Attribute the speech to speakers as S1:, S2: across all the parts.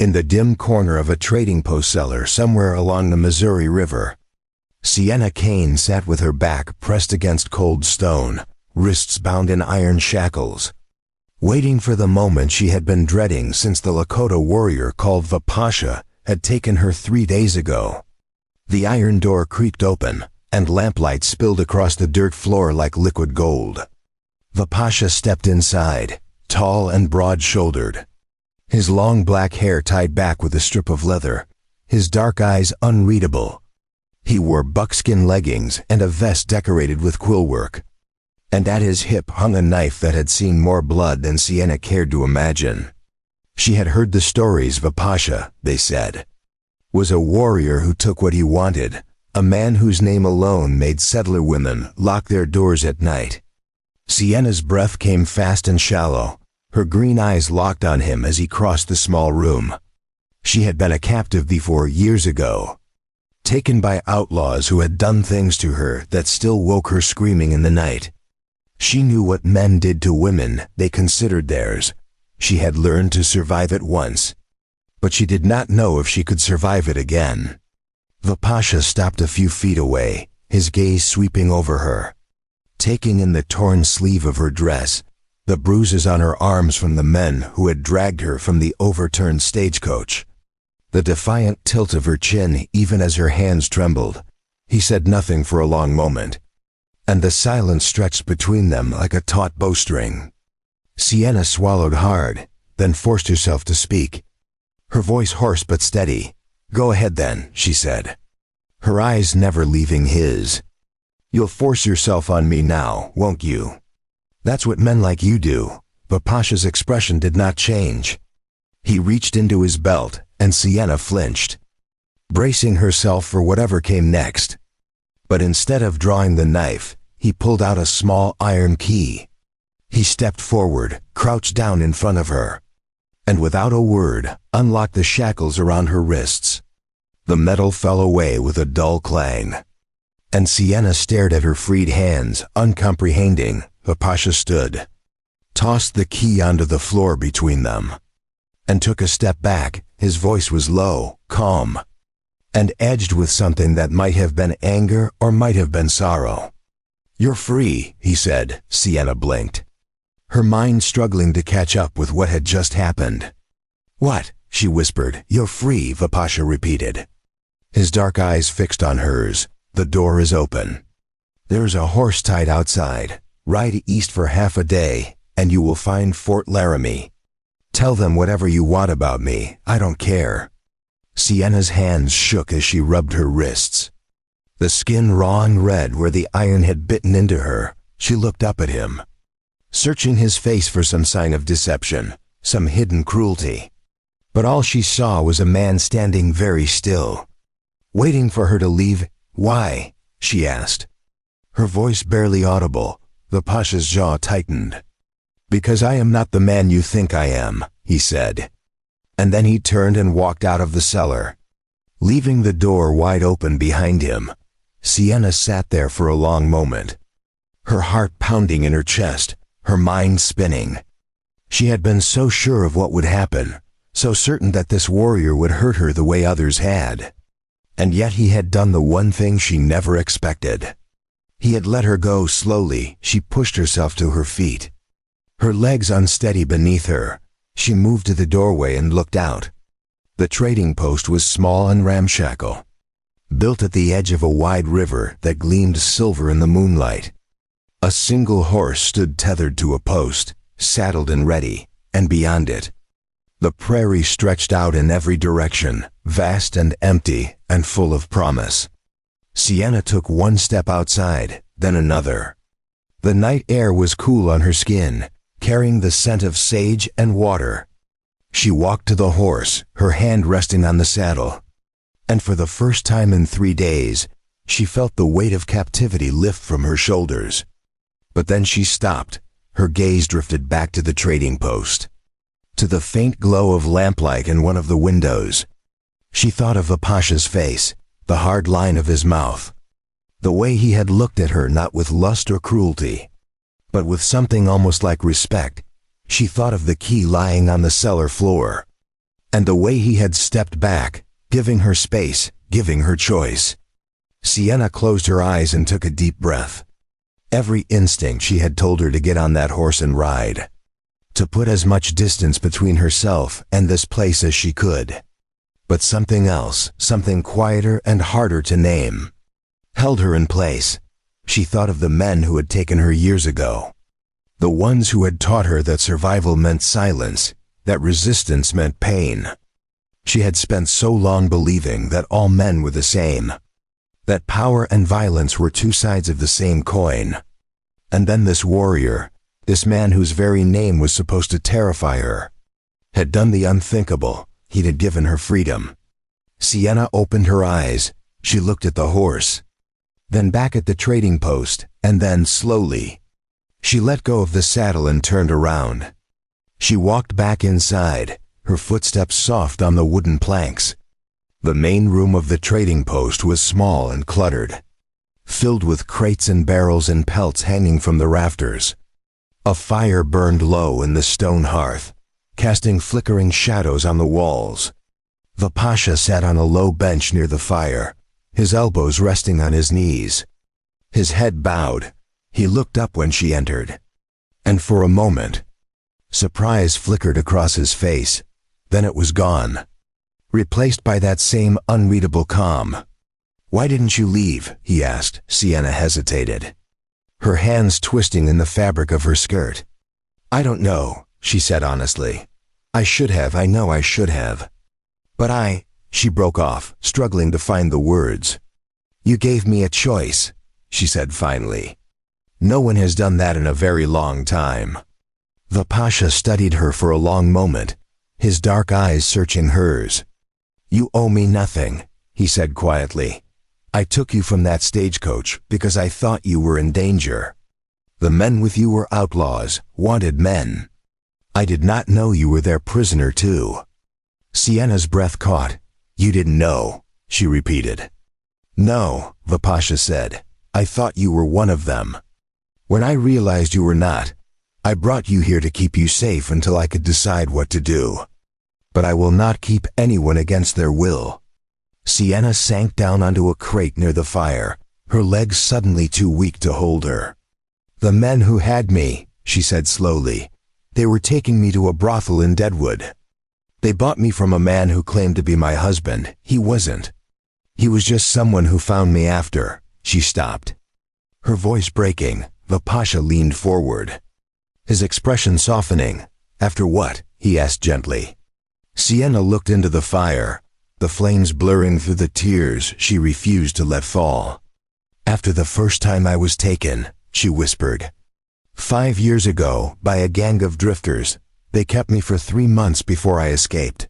S1: in the dim corner of a trading post cellar somewhere along the Missouri River. Sienna Kane sat with her back pressed against cold stone, wrists bound in iron shackles, waiting for the moment she had been dreading since the Lakota warrior called Vipasha had taken her 3 days ago. The iron door creaked open, and lamplight spilled across the dirt floor like liquid gold. Vipasha stepped inside, tall and broad-shouldered, his long black hair tied back with a strip of leather, his dark eyes unreadable. He wore buckskin leggings and a vest decorated with quillwork, and at his hip hung a knife that had seen more blood than Sienna cared to imagine. She had heard the stories. Vipasha, they said, was a warrior who took what he wanted, a man whose name alone made settler women lock their doors at night. Sienna's breath came fast and shallow, her green eyes locked on him as he crossed the small room. She had been a captive before years ago, taken by outlaws who had done things to her that still woke her screaming in the night. She knew what men did to women they considered theirs. She had learned to survive it once, but she did not know if she could survive it again. Vipasha stopped a few feet away, his gaze sweeping over her, taking in the torn sleeve of her dress, the bruises on her arms from the men who had dragged her from the overturned stagecoach, the defiant tilt of her chin even as her hands trembled. He said nothing for a long moment, and the silence stretched between them like a taut bowstring. Sienna swallowed hard, then forced herself to speak, her voice hoarse but steady. "Go ahead then," she said, her eyes never leaving his. "You'll force yourself on me now, won't you? That's what men like you do." Vipasha's expression did not change. He reached into his belt, and Sienna flinched, bracing herself for whatever came next. But instead of drawing the knife, he pulled out a small iron key. He stepped forward, crouched down in front of her, and without a word, unlocked the shackles around her wrists. The metal fell away with a dull clang, and Sienna stared at her freed hands, uncomprehending. Vipasha stood, tossed the key onto the floor between them, and took a step back. His voice was low, calm, and edged with something that might have been anger or might have been sorrow. "You're free," he said. Sienna blinked, her mind struggling to catch up with what had just happened. "What?" she whispered. "You're free," Vipasha repeated, his dark eyes fixed on hers. "The door is open. There's a horse tied outside. Ride east for half a day, and you will find Fort Laramie. Tell them whatever you want about me. I don't care." Sienna's hands shook as she rubbed her wrists, the skin raw and red where the iron had bitten into her. She looked up at him, searching his face for some sign of deception, some hidden cruelty. But all she saw was a man standing very still, waiting for her to leave. "Why?" she asked, her voice barely audible. Vipasha's jaw tightened. "Because I am not the man you think I am," he said. And then he turned and walked out of the cellar, leaving the door wide open behind him. Sienna sat there for a long moment, her heart pounding in her chest, her mind spinning. She had been so sure of what would happen, so certain that this warrior would hurt her the way others had. And yet he had done the one thing she never expected. He had let her go slowly. She pushed herself to her feet, her legs unsteady beneath her. She moved to the doorway and looked out. The trading post was small and ramshackle, built at the edge of a wide river that gleamed silver in the moonlight. A single horse stood tethered to a post, saddled and ready, and beyond it, the prairie stretched out in every direction, vast and empty and full of promise. Sienna took one step outside, then another. The night air was cool on her skin, carrying the scent of sage and water. She walked to the horse, her hand resting on the saddle, and for the first time in 3 days, she felt the weight of captivity lift from her shoulders. But then she stopped. Her gaze drifted back to the trading post, to the faint glow of lamplight in one of the windows. She thought of Vipasha's face, the hard line of his mouth, the way he had looked at her not with lust or cruelty, but with something almost like respect. She thought of the key lying on the cellar floor, And the way he had stepped back, giving her space, giving her choice. Sienna closed her eyes and took a deep breath. Every instinct she had told her to get on that horse and ride. To put as much distance between herself and this place as she could. But something else, something quieter and harder to name, held her in place. She thought of the men who had taken her years ago. The ones who had taught her that survival meant silence, that resistance meant pain. She had spent so long believing that all men were the same, that power and violence were two sides of the same coin. And then this warrior, this man whose very name was supposed to terrify her, had done the unthinkable. He had given her freedom. Sienna opened her eyes. She looked at the horse, then back at the trading post, and then slowly, she let go of the saddle and turned around. She walked back inside, her footsteps soft on the wooden planks. The main room of the trading post was small and cluttered, filled with crates and barrels and pelts hanging from the rafters. A fire burned low in the stone hearth, casting flickering shadows on the walls. The Pasha sat on a low bench near the fire, his elbows resting on his knees. His head bowed. He looked up when she entered. And for a moment, surprise flickered across his face. Then it was gone, replaced by that same unreadable calm. "Why didn't you leave?" he asked. Sienna hesitated, her hands twisting in the fabric of her skirt. "I don't know," she said honestly. "I should have, I know I should have. But she broke off, struggling to find the words. "You gave me a choice," she said finally. "No one has done that in a very long time." The Pasha studied her for a long moment, his dark eyes searching hers. "You owe me nothing," he said quietly. "I took you from that stagecoach because I thought you were in danger. The men with you were outlaws, wanted men. I did not know you were their prisoner too." Sienna's breath caught. "You didn't know," she repeated. "No," the Pasha said. "I thought you were one of them. When I realized you were not, I brought you here to keep you safe until I could decide what to do. But I will not keep anyone against their will." Sienna sank down onto a crate near the fire, her legs suddenly too weak to hold her. "The men who had me," she said slowly, "they were taking me to a brothel in Deadwood. They bought me from a man who claimed to be my husband. He wasn't. He was just someone who found me after." She stopped, her voice breaking. The Pasha leaned forward, his expression softening. "After what?" he asked gently. Sienna looked into the fire, the flames blurring through the tears she refused to let fall. "After the first time I was taken," she whispered. 5 years ago, by a gang of drifters. They kept me for 3 months before I escaped.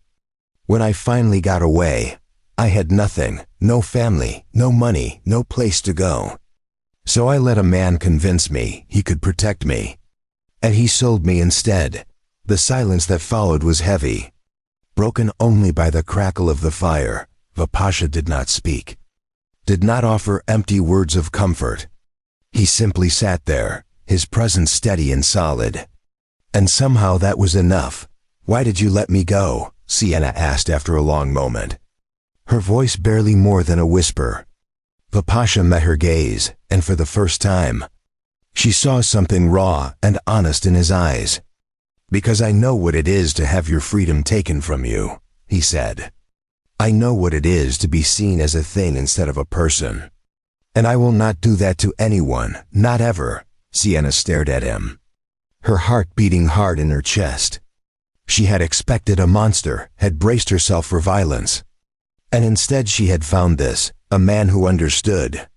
S1: When I finally got away, I had nothing, no family, no money, no place to go. So I let a man convince me he could protect me. And he sold me instead. The silence that followed was heavy, broken only by the crackle of the fire. The Pasha did not speak, did not offer empty words of comfort. He simply sat there, his presence steady and solid. And somehow that was enough. "Why did you let me go?" Sienna asked after a long moment, her voice barely more than a whisper. The Pasha met her gaze, and for the first time, she saw something raw and honest in his eyes. "Because I know what it is to have your freedom taken from you," he said. "I know what it is to be seen as a thing instead of a person. And I will not do that to anyone, not ever." Sienna stared at him, her heart beating hard in her chest. She had expected a monster, had braced herself for violence. And instead she had found this, a man who understood.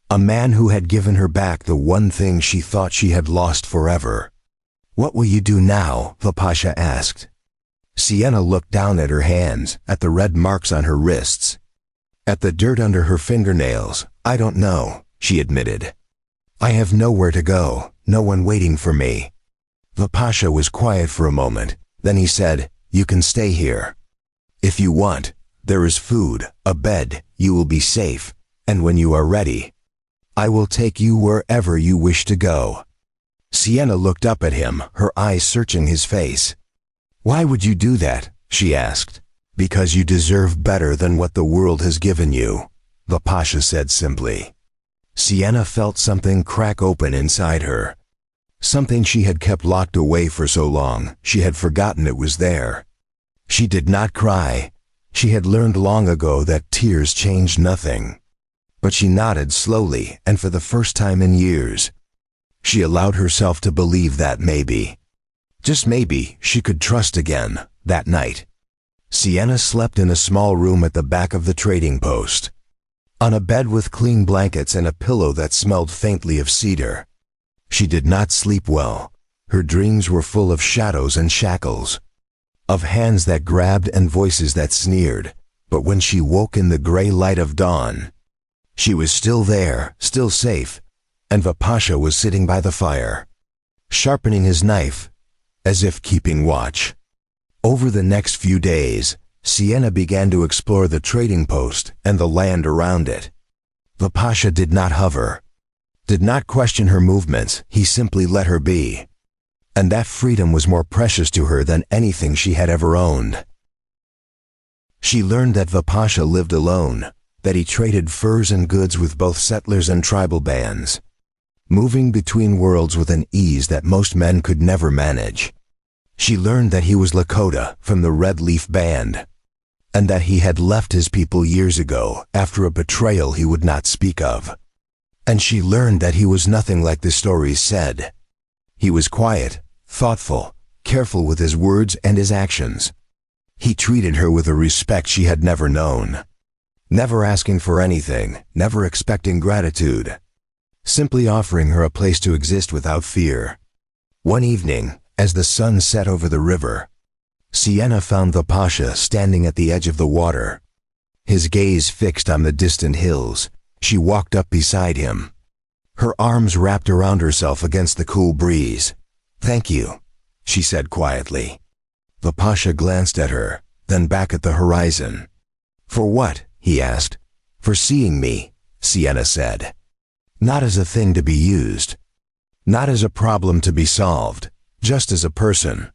S1: A man who had given her back the one thing she thought she had lost forever. "What will you do now?" the Pasha asked. Sienna looked down at her hands, at the red marks on her wrists, at the dirt under her fingernails. "I don't know," she admitted. "I have nowhere to go, no one waiting for me." The Pasha was quiet for a moment. Then he said, "You can stay here. If you want, there is food, a bed, you will be safe, and when you are ready, I will take you wherever you wish to go." Sienna looked up at him, her eyes searching his face. "Why would you do that?" she asked. Because you deserve better than what the world has given you, the Pasha said simply. Sienna felt something crack open inside her. Something she had kept locked away for so long, she had forgotten it was there. She did not cry. She had learned long ago that tears changed nothing. But she nodded slowly, and for the first time in years, she allowed herself to believe that maybe, just maybe, she could trust again. That night, Sienna slept in a small room at the back of the trading post, on a bed with clean blankets and a pillow that smelled faintly of cedar. She did not sleep well. Her dreams were full of shadows and shackles, of hands that grabbed and voices that sneered. But when she woke in the gray light of dawn, she was still there, still safe, and Pasha was sitting by the fire, sharpening his knife, as if keeping watch. Over the next few days, Sienna began to explore the trading post and the land around it. Pasha did not hover, did not question her movements. He simply let her be. And that freedom was more precious to her than anything she had ever owned. She learned that Pasha lived alone, that he traded furs and goods with both settlers and tribal bands, moving between worlds with an ease that most men could never manage. She learned that he was Lakota from the Red Leaf Band, and that he had left his people years ago after a betrayal he would not speak of. And she learned that he was nothing like the stories said. He was quiet, thoughtful, careful with his words and his actions. He treated her with a respect she had never known, never asking for anything, never expecting gratitude, simply offering her a place to exist without fear. One evening, as the sun set over the river, Sienna found Pasha standing at the edge of the water, his gaze fixed on the distant hills. She walked up beside him, her arms wrapped around herself against the cool breeze. "Thank you," she said quietly. Pasha glanced at her, then back at the horizon. "For what?" he asked. "For seeing me," Sienna said. "Not as a thing to be used, not as a problem to be solved, just as a person."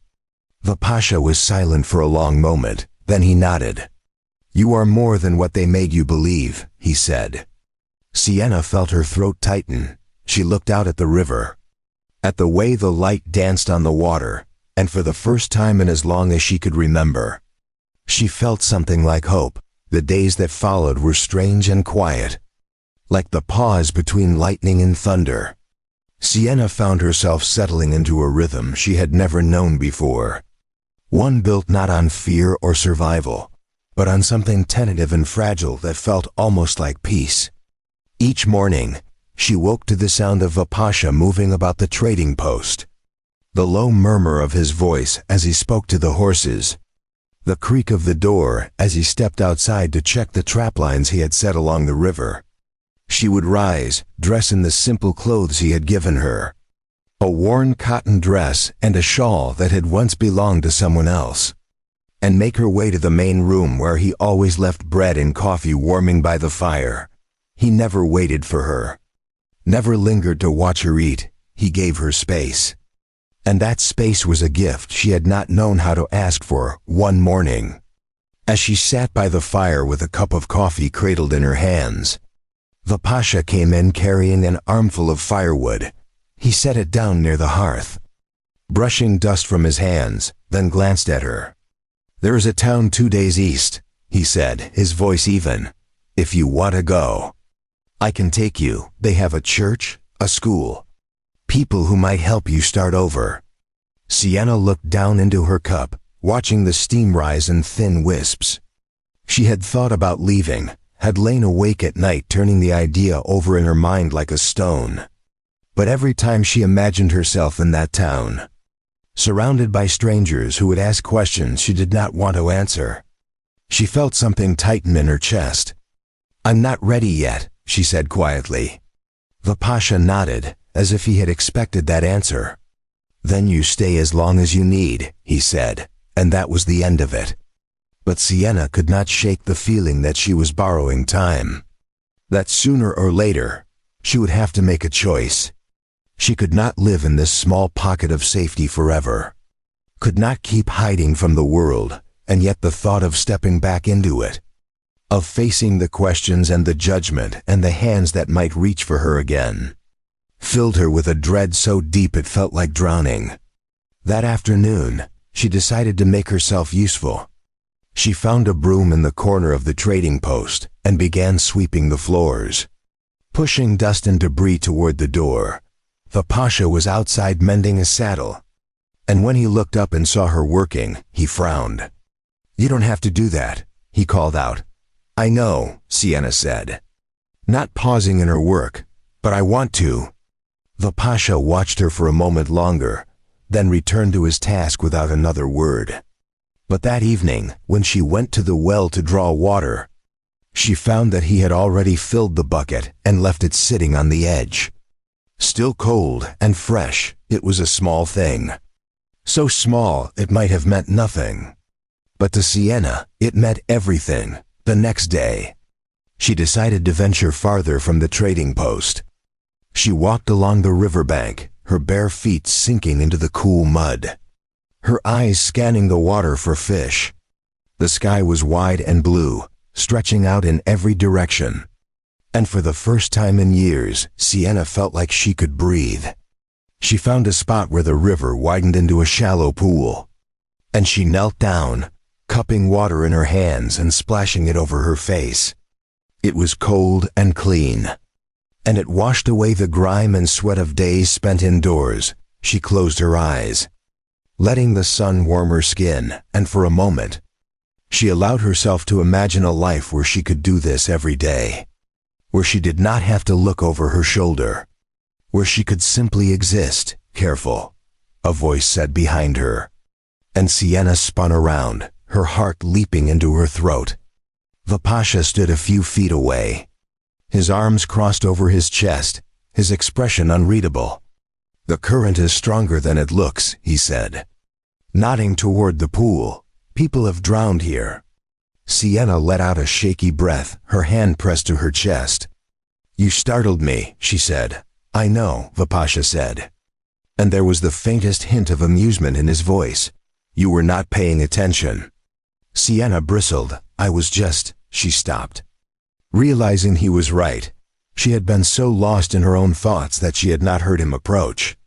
S1: Pasha was silent for a long moment, then he nodded. "You are more than what they made you believe," he said. Sienna felt her throat tighten. She looked out at the river, at the way the light danced on the water, and for the first time in as long as she could remember, she felt something like hope. The days that followed were strange and quiet, like the pause between lightning and thunder. Sienna found herself settling into a rhythm she had never known before, one built not on fear or survival, but on something tentative and fragile that felt almost like peace. Each morning, she woke to the sound of Pasha moving about the trading post, the low murmur of his voice as he spoke to the horses, the creak of the door as he stepped outside to check the trap lines he had set along the river. She would rise, dress in the simple clothes he had given her, a worn cotton dress and a shawl that had once belonged to someone else, and make her way to the main room where he always left bread and coffee warming by the fire. He never waited for her, never lingered to watch her eat. He gave her space. And that space was a gift she had not known how to ask for. One morning, as she sat by the fire with a cup of coffee cradled in her hands, Pasha came in carrying an armful of firewood. He set it down near the hearth, brushing dust from his hands, then glanced at her. "There is a town 2 days east," he said, his voice even. "If you want to go, I can take you. They have a church, a school, people who might help you start over." Sienna looked down into her cup, watching the steam rise in thin wisps. She had thought about leaving, had lain awake at night turning the idea over in her mind like a stone. But every time she imagined herself in that town, surrounded by strangers who would ask questions she did not want to answer, she felt something tighten in her chest. "I'm not ready yet," she said quietly. Pasha nodded, as if he had expected that answer. "Then you stay as long as you need," he said, and that was the end of it. But Sienna could not shake the feeling that she was borrowing time, that sooner or later, she would have to make a choice. She could not live in this small pocket of safety forever, could not keep hiding from the world, and yet the thought of stepping back into it, of facing the questions and the judgment and the hands that might reach for her again, filled her with a dread so deep it felt like drowning. That afternoon, she decided to make herself useful. She found a broom in the corner of the trading post and began sweeping the floors. Pushing dust and debris toward the door, the Pasha was outside mending his saddle, and when he looked up and saw her working, he frowned. "You don't have to do that," he called out. "I know," Sienna said, not pausing in her work, "but I want to." The Pasha watched her for a moment longer, then returned to his task without another word. But that evening, when she went to the well to draw water, she found that he had already filled the bucket and left it sitting on the edge. Still cold and fresh, it was a small thing. So small it might have meant nothing. But to Sienna, it meant everything. The next day, she decided to venture farther from the trading post. She walked along the riverbank, her bare feet sinking into the cool mud, her eyes scanning the water for fish. The sky was wide and blue, stretching out in every direction. And for the first time in years, Sienna felt like she could breathe. She found a spot where the river widened into a shallow pool, and she knelt down, cupping water in her hands and splashing it over her face. It was cold and clean, and it washed away the grime and sweat of days spent indoors. She closed her eyes, letting the sun warm her skin, and for a moment, she allowed herself to imagine a life where she could do this every day, where she did not have to look over her shoulder, where she could simply exist. "Careful," a voice said behind her, and Sienna spun around, her heart leaping into her throat. The Pasha stood a few feet away, his arms crossed over his chest, his expression unreadable. "The current is stronger than it looks," he said, nodding toward the pool. "People have drowned here." Sienna let out a shaky breath, her hand pressed to her chest. "You startled me," she said. "I know," the Pasha said, and there was the faintest hint of amusement in his voice. "You were not paying attention." Sienna bristled. "I was just—" She stopped, realizing he was right. She had been so lost in her own thoughts that she had not heard him approach,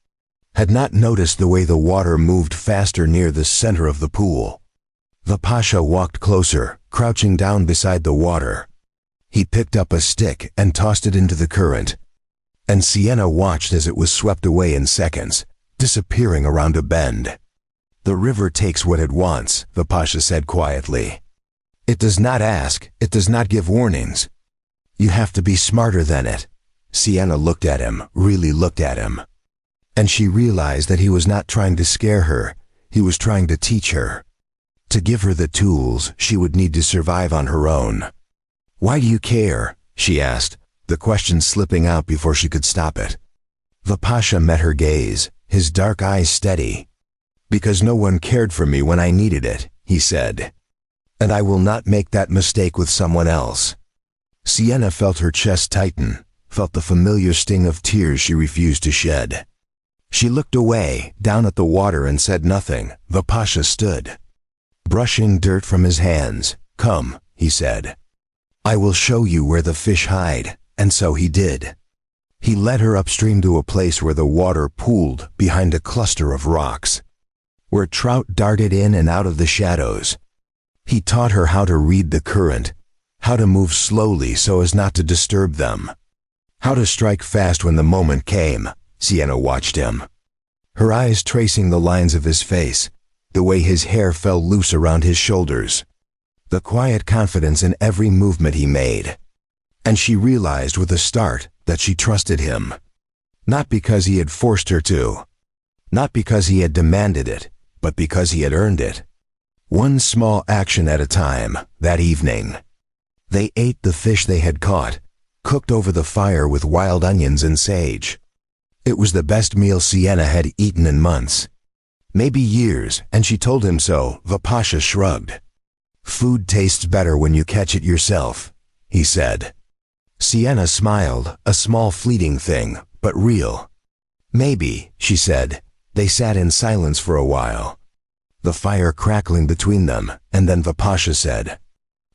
S1: had not noticed the way the water moved faster near the center of the pool. The Pasha walked closer, crouching down beside the water. He picked up a stick and tossed it into the current, and Sienna watched as it was swept away in seconds, disappearing around a bend. "The river takes what it wants," the Pasha said quietly. "It does not ask, it does not give warnings. You have to be smarter than it." Sienna looked at him, really looked at him, and she realized that he was not trying to scare her, he was trying to teach her, to give her the tools she would need to survive on her own. "Why do you care?" she asked, the question slipping out before she could stop it. The Pasha met her gaze, his dark eyes steady. "Because no one cared for me when I needed it," he said. "And I will not make that mistake with someone else." Sienna felt her chest tighten, felt the familiar sting of tears she refused to shed. She looked away, down at the water, and said nothing. The Pasha stood, brushing dirt from his hands. "Come," he said. "I will show you where the fish hide." And so he did. He led her upstream to a place where the water pooled behind a cluster of rocks, where trout darted in and out of the shadows. He taught her how to read the current, how to move slowly so as not to disturb them, how to strike fast when the moment came. Sienna watched him, her eyes tracing the lines of his face, the way his hair fell loose around his shoulders, the quiet confidence in every movement he made. And she realized with a start that she trusted him, not because he had forced her to, not because he had demanded it, but because he had earned it. One small action at a time. That evening, they ate the fish they had caught, cooked over the fire with wild onions and sage. It was the best meal Sienna had eaten in months, maybe years, and she told him so. The Pasha shrugged. "Food tastes better when you catch it yourself," he said. Sienna smiled, a small fleeting thing, but real. "Maybe," she said. They sat in silence for a while. the fire crackling between them, and then Vipasha said,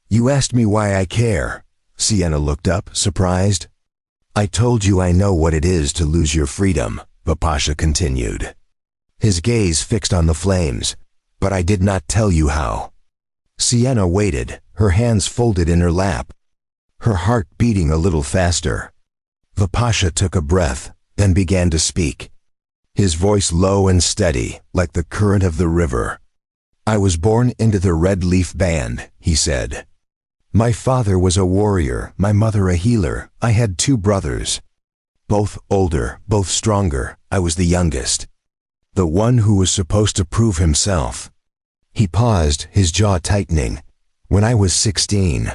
S1: "You asked me why I care." Sienna looked up, surprised. "I told you I know what it is to lose your freedom," Vipasha continued, his gaze fixed on the flames, "but I did not tell you how." Sienna waited, her hands folded in her lap, her heart beating a little faster. Vipasha took a breath, then began to speak, his voice low and steady, like the current of the river. "I was born into the Red Leaf Band," he said. "My father was a warrior, my mother a healer. I had 2 brothers. Both older, both stronger. I was the youngest. The one who was supposed to prove himself." He paused, his jaw tightening. "When I was 16,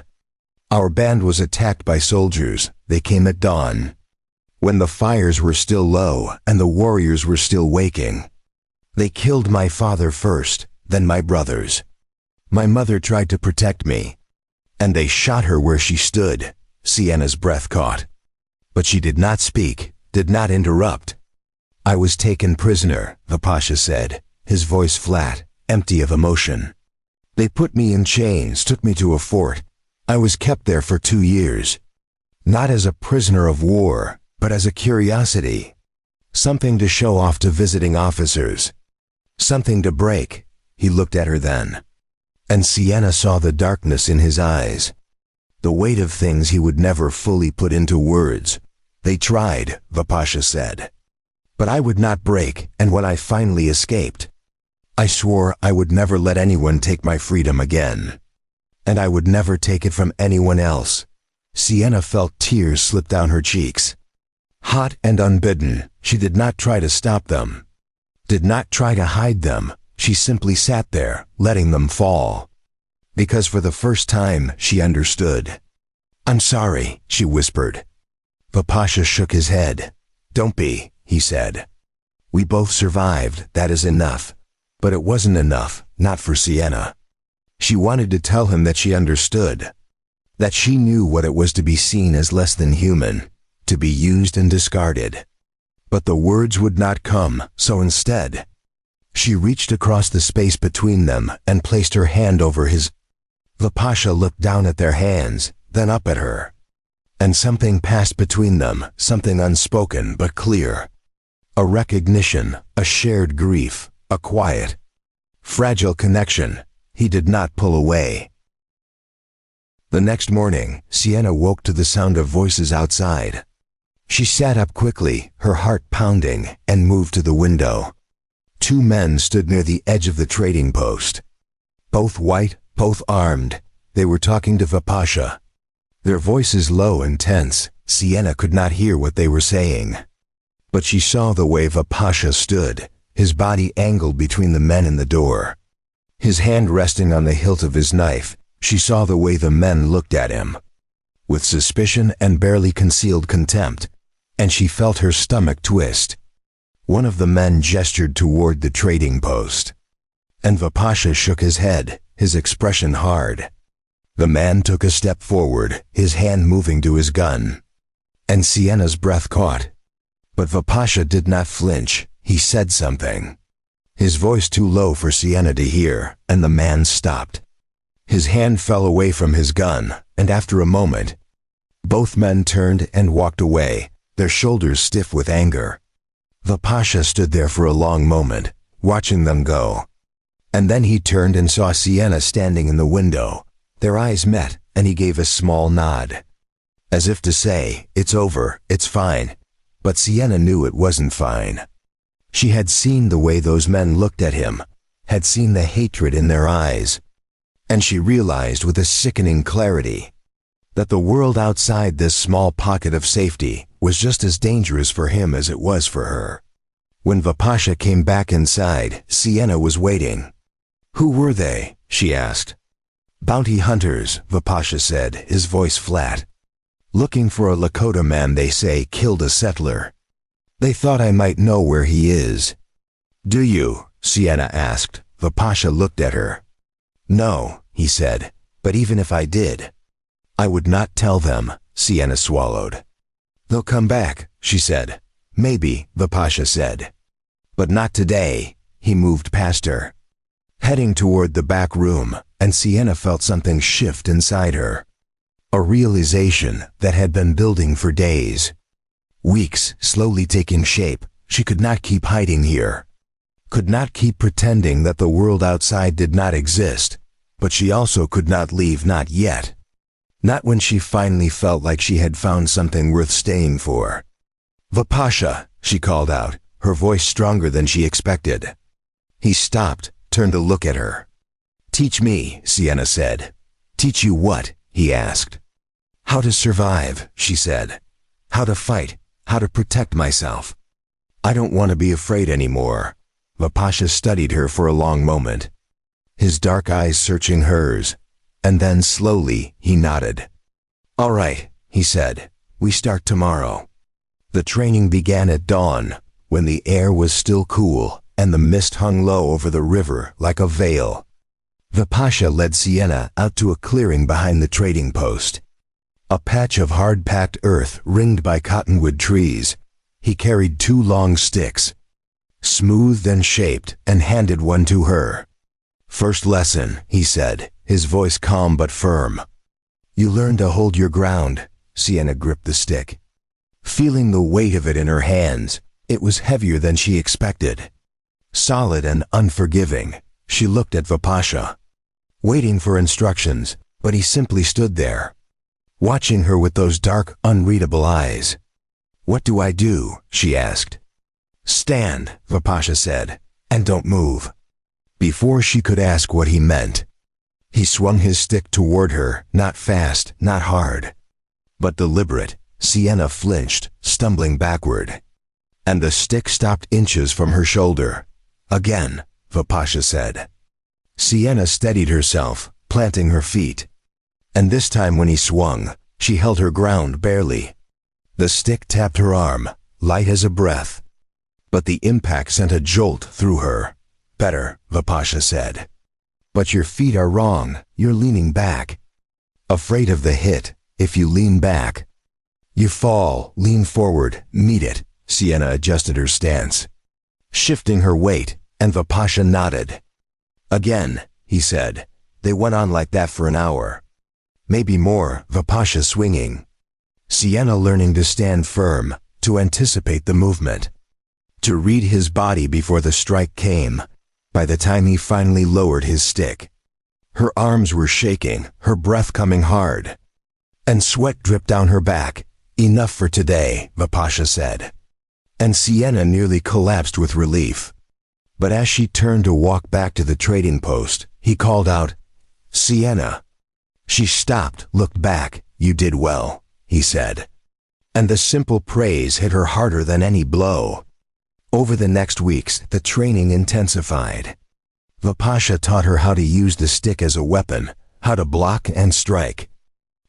S1: our band was attacked by soldiers. They came at dawn, when the fires were still low and the warriors were still waking. They killed my father first, then my brothers. My mother tried to protect me, and they shot her where she stood." Sienna's breath caught. But she did not speak, did not interrupt. "I was taken prisoner," Vipasha said, his voice flat, empty of emotion. "They put me in chains, took me to a fort. I was kept there for 2 years. Not as a prisoner of war, but as a curiosity. Something to show off to visiting officers. Something to break." He looked at her then, and Sienna saw the darkness in his eyes, the weight of things he would never fully put into words. "They tried," Vipasha said, "but I would not break, and when I finally escaped, I swore I would never let anyone take my freedom again. And I would never take it from anyone else." Sienna felt tears slip down her cheeks. Hot and unbidden, she did not try to stop them, did not try to hide them. She simply sat there, letting them fall. Because for the first time, she understood. "I'm sorry," she whispered. Vipasha shook his head. "Don't be," he said. "We both survived, that is enough." But it wasn't enough, not for Sienna. She wanted to tell him that she understood, that she knew what it was to be seen as less than human, to be used and discarded. But the words would not come, so instead, she reached across the space between them and placed her hand over his. Vipasha looked down at their hands, then up at her. And something passed between them, something unspoken but clear. A recognition, a shared grief, a quiet, fragile connection. He did not pull away. The next morning, Sienna woke to the sound of voices outside. She sat up quickly, her heart pounding, and moved to the window. 2 men stood near the edge of the trading post. Both white, both armed. They were talking to Vipasha. Their voices low and tense. Sienna could not hear what they were saying. But she saw the way Vipasha stood, his body angled between the men in the door, his hand resting on the hilt of his knife. She saw the way the men looked at him, with suspicion and barely concealed contempt, and she felt her stomach twist. One of the men gestured toward the trading post, and Vipasha shook his head, his expression hard. The man took a step forward, his hand moving to his gun, and Sienna's breath caught. But Vipasha did not flinch. He said something, his voice too low for Sienna to hear, and the man stopped. His hand fell away from his gun, and after a moment, both men turned and walked away, their shoulders stiff with anger. Vipasha stood there for a long moment, watching them go. And then he turned and saw Sienna standing in the window. Their eyes met, and he gave a small nod, as if to say, "It's over, it's fine." But Sienna knew it wasn't fine. She had seen the way those men looked at him, had seen the hatred in their eyes, and she realized with a sickening clarity that the world outside this small pocket of safety was just as dangerous for him as it was for her. When Vipasha came back inside, Sienna was waiting. "Who were they?" she asked. "Bounty hunters," Vipasha said, his voice flat. "Looking for a Lakota man they say killed a settler. They thought I might know where he is." "Do you?" Sienna asked. Vipasha looked at her. "No," he said, "but even if I did, I would not tell them." Sienna swallowed. "They'll come back," she said. "Maybe," Vipasha said. "But not today." He moved past her. heading toward the back room, and Sienna felt something shift inside her. A realization that had been building for days. Weeks slowly taking shape. She could not keep hiding here. Could not keep pretending that the world outside did not exist, but she also could not leave, not yet. Not when she finally felt like she had found something worth staying for. "Vipasha," she called out, her voice stronger than she expected. He stopped, turned to look at her. "Teach me," Sienna said. "Teach you what?" he asked. "How to survive," she said. "How to fight, how to protect myself. I don't want to be afraid anymore." Vipasha studied her for a long moment, his dark eyes searching hers, and then slowly he nodded. "All right," he said. "We start tomorrow." The training began at dawn, when the air was still cool and the mist hung low over the river like a veil. Vipasha led Sienna out to a clearing behind the trading post. A patch of hard-packed earth ringed by cottonwood trees. He carried 2 long sticks, smoothed and shaped, and handed one to her. "First lesson," he said, his voice calm but firm. "You learn to hold your ground." Sienna gripped the stick, feeling the weight of it in her hands. It was heavier than she expected. Solid and unforgiving, she looked at Vipasha, waiting for instructions, but he simply stood there, watching her with those dark, unreadable eyes. "What do I do?" she asked. "Stand," Vipasha said, "and don't move." Before she could ask what he meant, he swung his stick toward her, not fast, not hard, but deliberate. Sienna flinched, stumbling backward, and the stick stopped inches from her shoulder. "Again," Vipasha said. Sienna steadied herself, planting her feet, and this time when he swung, she held her ground barely. The stick tapped her arm, light as a breath, but the impact sent a jolt through her. "Better," Vipasha said. "But your feet are wrong. You're leaning back. Afraid of the hit. If you lean back, you fall. Lean forward. Meet it." Sienna adjusted her stance, shifting her weight, and Vipasha nodded. "Again," he said. They went on like that for an hour. Maybe more, Vipasha swinging. Sienna learning to stand firm, to anticipate the movement, to read his body before the strike came. By the time he finally lowered his stick, her arms were shaking, her breath coming hard, and sweat dripped down her back. "Enough for today," Vipasha said, and Sienna nearly collapsed with relief. But as she turned to walk back to the trading post, he called out, "Sienna." She stopped, looked back. "You did well," he said, and the simple praise hit her harder than any blow. Over the next weeks, the training intensified. Vipasha taught her how to use the stick as a weapon, how to block and strike,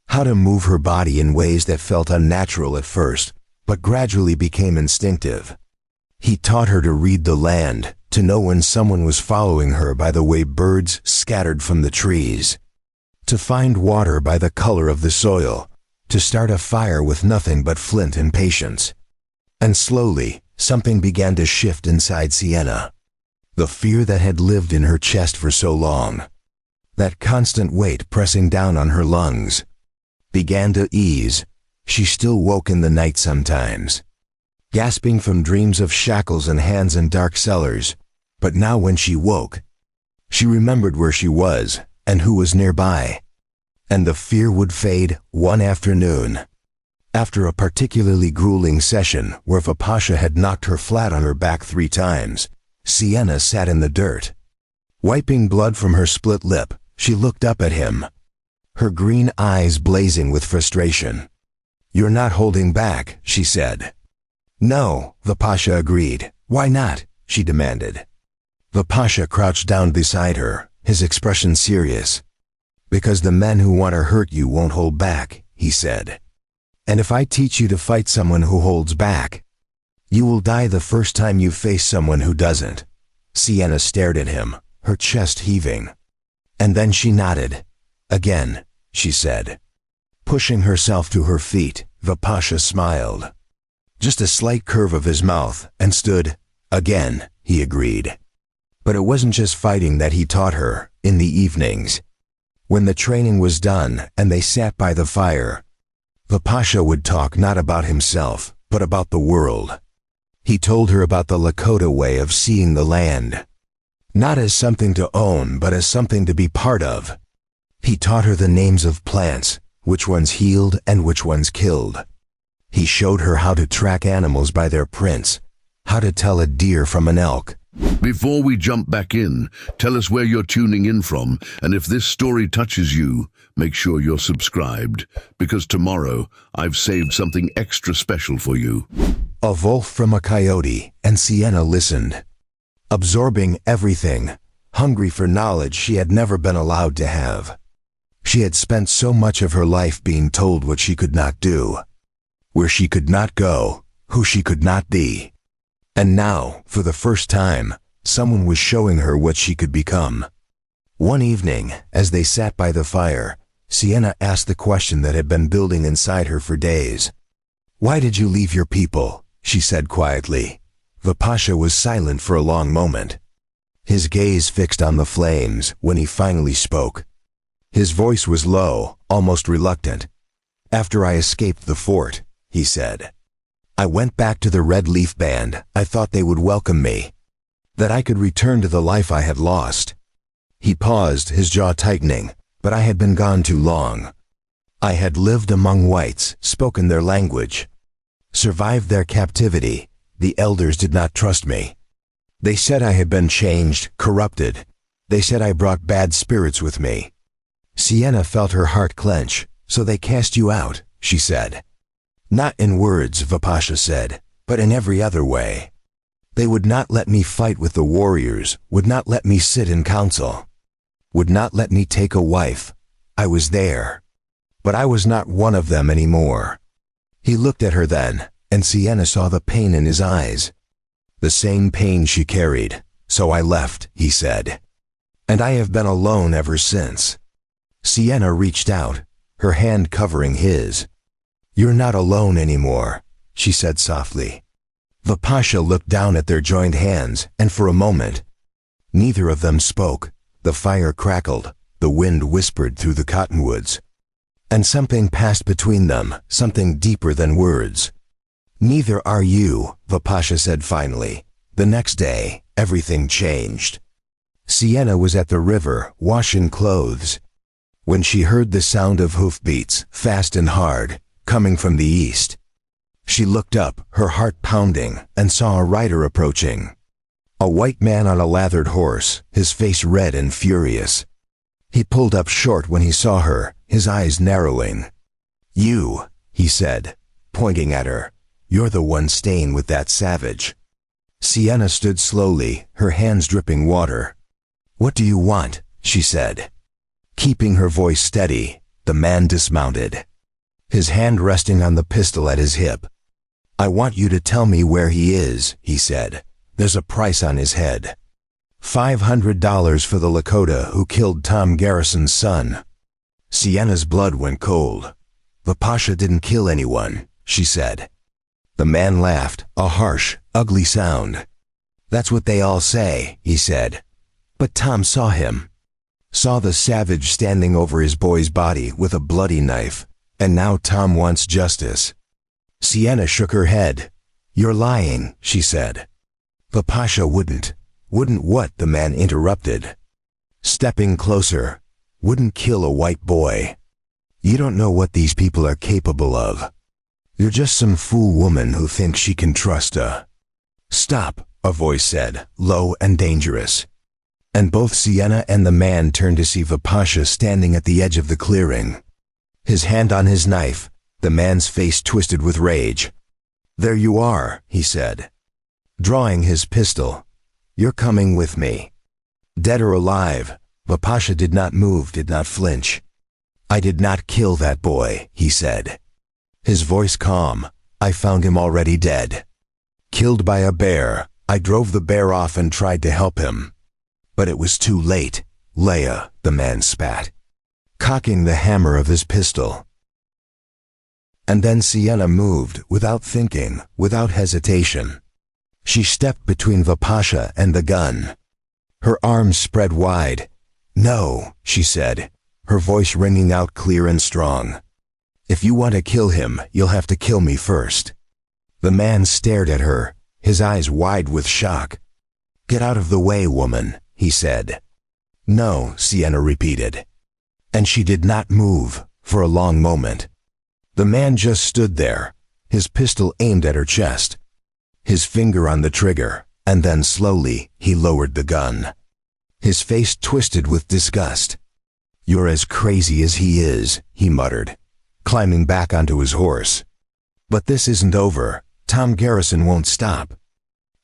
S1: how to move her body in ways that felt unnatural at first, but gradually became instinctive. He taught her to read the land, to know when someone was following her by the way birds scattered from the trees, to find water by the color of the soil, to start a fire with nothing but flint and patience. And slowly, something began to shift inside Sienna. The fear that had lived in her chest for so long, that constant weight pressing down on her lungs, began to ease. She still woke in the night sometimes, gasping from dreams of shackles and hands in dark cellars. But now when she woke, she remembered where she was and who was nearby. And the fear would fade one afternoon, after a particularly grueling session where Vipasha had knocked her flat on her back 3 times. Sienna sat in the dirt. Wiping blood from her split lip, she looked up at him, her green eyes blazing with frustration. "You're not holding back," she said. "No," Vipasha agreed. "Why not?" she demanded. Vipasha crouched down beside her, his expression serious. "Because the men who want to hurt you won't hold back," he said. "And if I teach you to fight someone who holds back, you will die the first time you face someone who doesn't." Sienna stared at him, her chest heaving. And then she nodded. "Again," she said. Pushing herself to her feet, Vipasha smiled. Just a slight curve of his mouth, and stood. "Again," he agreed. But it wasn't just fighting that he taught her. In the evenings, when the training was done and they sat by the fire, the Pasha would talk not about himself, but about the world. He told her about the Lakota way of seeing the land, not as something to own, but as something to be part of. He taught her the names of plants, which ones healed and which ones killed. He showed her how to track animals by their prints, how to tell a deer from an elk.
S2: Before we jump back in, tell us where you're tuning in from, and if this story touches you, make sure you're subscribed, because tomorrow I've saved something extra special for you.
S1: A wolf from a coyote, and Sienna listened, absorbing everything, hungry for knowledge she had never been allowed to have. She had spent so much of her life being told what she could not do, where she could not go, who she could not be. And now, for the first time, someone was showing her what she could become. One evening, as they sat by the fire, Sienna asked the question that had been building inside her for days. "Why did you leave your people?" she said quietly. The Pasha was silent for a long moment, his gaze fixed on the flames when he finally spoke. His voice was low, almost reluctant. "After I escaped the fort," he said, "I went back to the Red Leaf Band. I thought they would welcome me, that I could return to the life I had lost." He paused, his jaw tightening, "But I had been gone too long. I had lived among whites, spoken their language, survived their captivity. The elders did not trust me. They said I had been changed, corrupted. They said I brought bad spirits with me." Sienna felt her heart clench. "So they cast you out," she said. "Not in words," Vipasha said, "but in every other way. They would not let me fight with the warriors, would not let me sit in council, would not let me take a wife. I was there, but I was not one of them anymore." He looked at her then, and Sienna saw the pain in his eyes. "The same pain she carried. So I left," he said. "And I have been alone ever since." Sienna reached out, her hand covering his. "You're not alone anymore," she said softly. Vipasha looked down at their joined hands, and for a moment, neither of them spoke. The fire crackled, the wind whispered through the cottonwoods, and something passed between them, something deeper than words. "Neither are you," Vipasha said finally. The next day, everything changed. Sienna was at the river, washing clothes, when she heard the sound of hoofbeats, fast and hard, coming from the east. She looked up, her heart pounding, and saw a rider approaching. A white man on a lathered horse, his face red and furious. He pulled up short when he saw her, his eyes narrowing. "You," he said, pointing at her. "You're the one staying with that savage." Sienna stood slowly, her hands dripping water. "What do you want?" she said. Keeping her voice steady, the man dismounted, his hand resting on the pistol at his hip. "I want you to tell me where he is," he said. "There's a price on his head. $500 for the Lakota who killed Tom Garrison's son." Sienna's blood went cold. "Vipasha didn't kill anyone," she said. The man laughed, a harsh, ugly sound. "That's what they all say," he said. "But Tom saw him. Saw the savage standing over his boy's body with a bloody knife, and now Tom wants justice." Sienna shook her head. "You're lying," she said. "Vipasha wouldn't." "Wouldn't what?" the man interrupted, stepping closer. "Wouldn't kill a white boy. You don't know what these people are capable of. You're just some fool woman who thinks she can trust a—" "Stop," a voice said, low and dangerous. And both Sienna and the man turned to see Vipasha standing at the edge of the clearing, his hand on his knife, the man's face twisted with rage. "There you are," he said, drawing his pistol. "You're coming with me." Dead or alive, Vipasha did not move, did not flinch. "I did not kill that boy," he said, his voice calm. "I found him already dead. Killed by a bear. I drove the bear off and tried to help him. But it was too late." "Leia," the man spat, cocking the hammer of his pistol. And then Sienna moved, without thinking, without hesitation. She stepped between Vipasha and the gun. Her arms spread wide. "No," she said, her voice ringing out clear and strong. "If you want to kill him, you'll have to kill me first." The man stared at her, his eyes wide with shock. "Get out of the way, woman," he said. "No," Sienna repeated. And she did not move for a long moment. The man just stood there, his pistol aimed at her chest, his finger on the trigger, and then slowly he lowered the gun. His face twisted with disgust. "You're as crazy as he is," he muttered, climbing back onto his horse. "But this isn't over. Tom Garrison won't stop.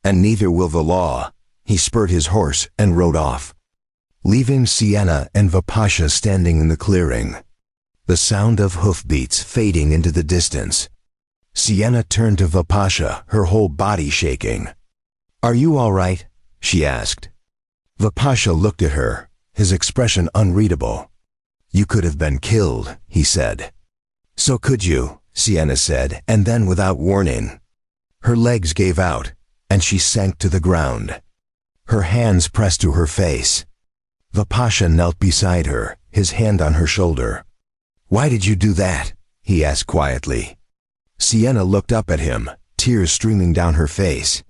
S1: And neither will the law." He spurred his horse and rode off, leaving Sienna and Vipasha standing in the clearing, the sound of hoofbeats fading into the distance. Sienna turned to Vipasha, her whole body shaking. "Are you all right?" she asked. Vipasha looked at her, his expression unreadable. "You could have been killed," he said. "So could you," Sienna said, and then without warning, her legs gave out, and she sank to the ground. Her hands pressed to her face. Vipasha knelt beside her, his hand on her shoulder. "Why did you do that?" he asked quietly. Sienna looked up at him, tears streaming down her face.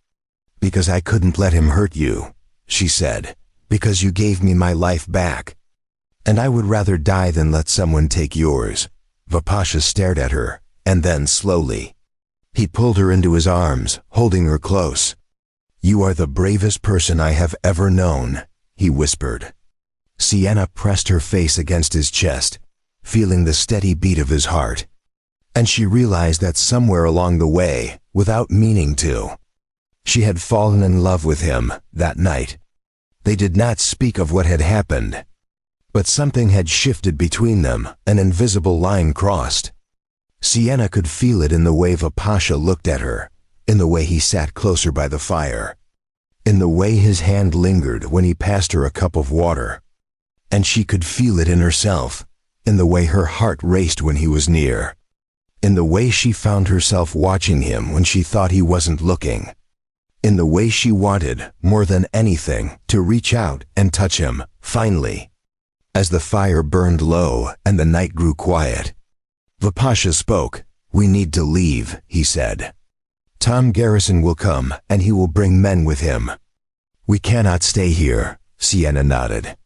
S1: "Because I couldn't let him hurt you," she said. "Because you gave me my life back. And I would rather die than let someone take yours." Vipasha stared at her, and then slowly, he pulled her into his arms, holding her close. "You are the bravest person I have ever known," he whispered. Sienna pressed her face against his chest, feeling the steady beat of his heart. And she realized that somewhere along the way, without meaning to, she had fallen in love with him that night. They did not speak of what had happened, but something had shifted between them, an invisible line crossed. Sienna could feel it in the way Vipasha looked at her, in the way he sat closer by the fire, in the way his hand lingered when he passed her a cup of water. And she could feel it in herself, in the way her heart raced when he was near, in the way she found herself watching him when she thought he wasn't looking, in the way she wanted, more than anything, to reach out and touch him, finally. As the fire burned low and the night grew quiet, Vipasha spoke. "We need to leave," he said. "Tom Garrison will come, and he will bring men with him." "We cannot stay here," Sienna nodded.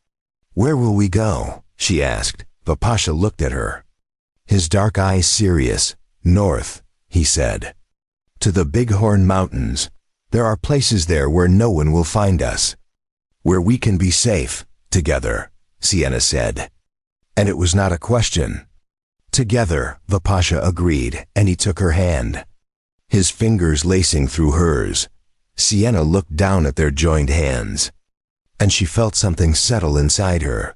S1: "Where will we go?" she asked. Vipasha looked at her, his dark eyes serious. "North," he said. "To the Bighorn Mountains. There are places there where no one will find us. Where we can be safe, together," Sienna said. And it was not a question. "Together," Vipasha agreed, and he took her hand, his fingers lacing through hers. Sienna looked down at their joined hands, and she felt something settle inside her.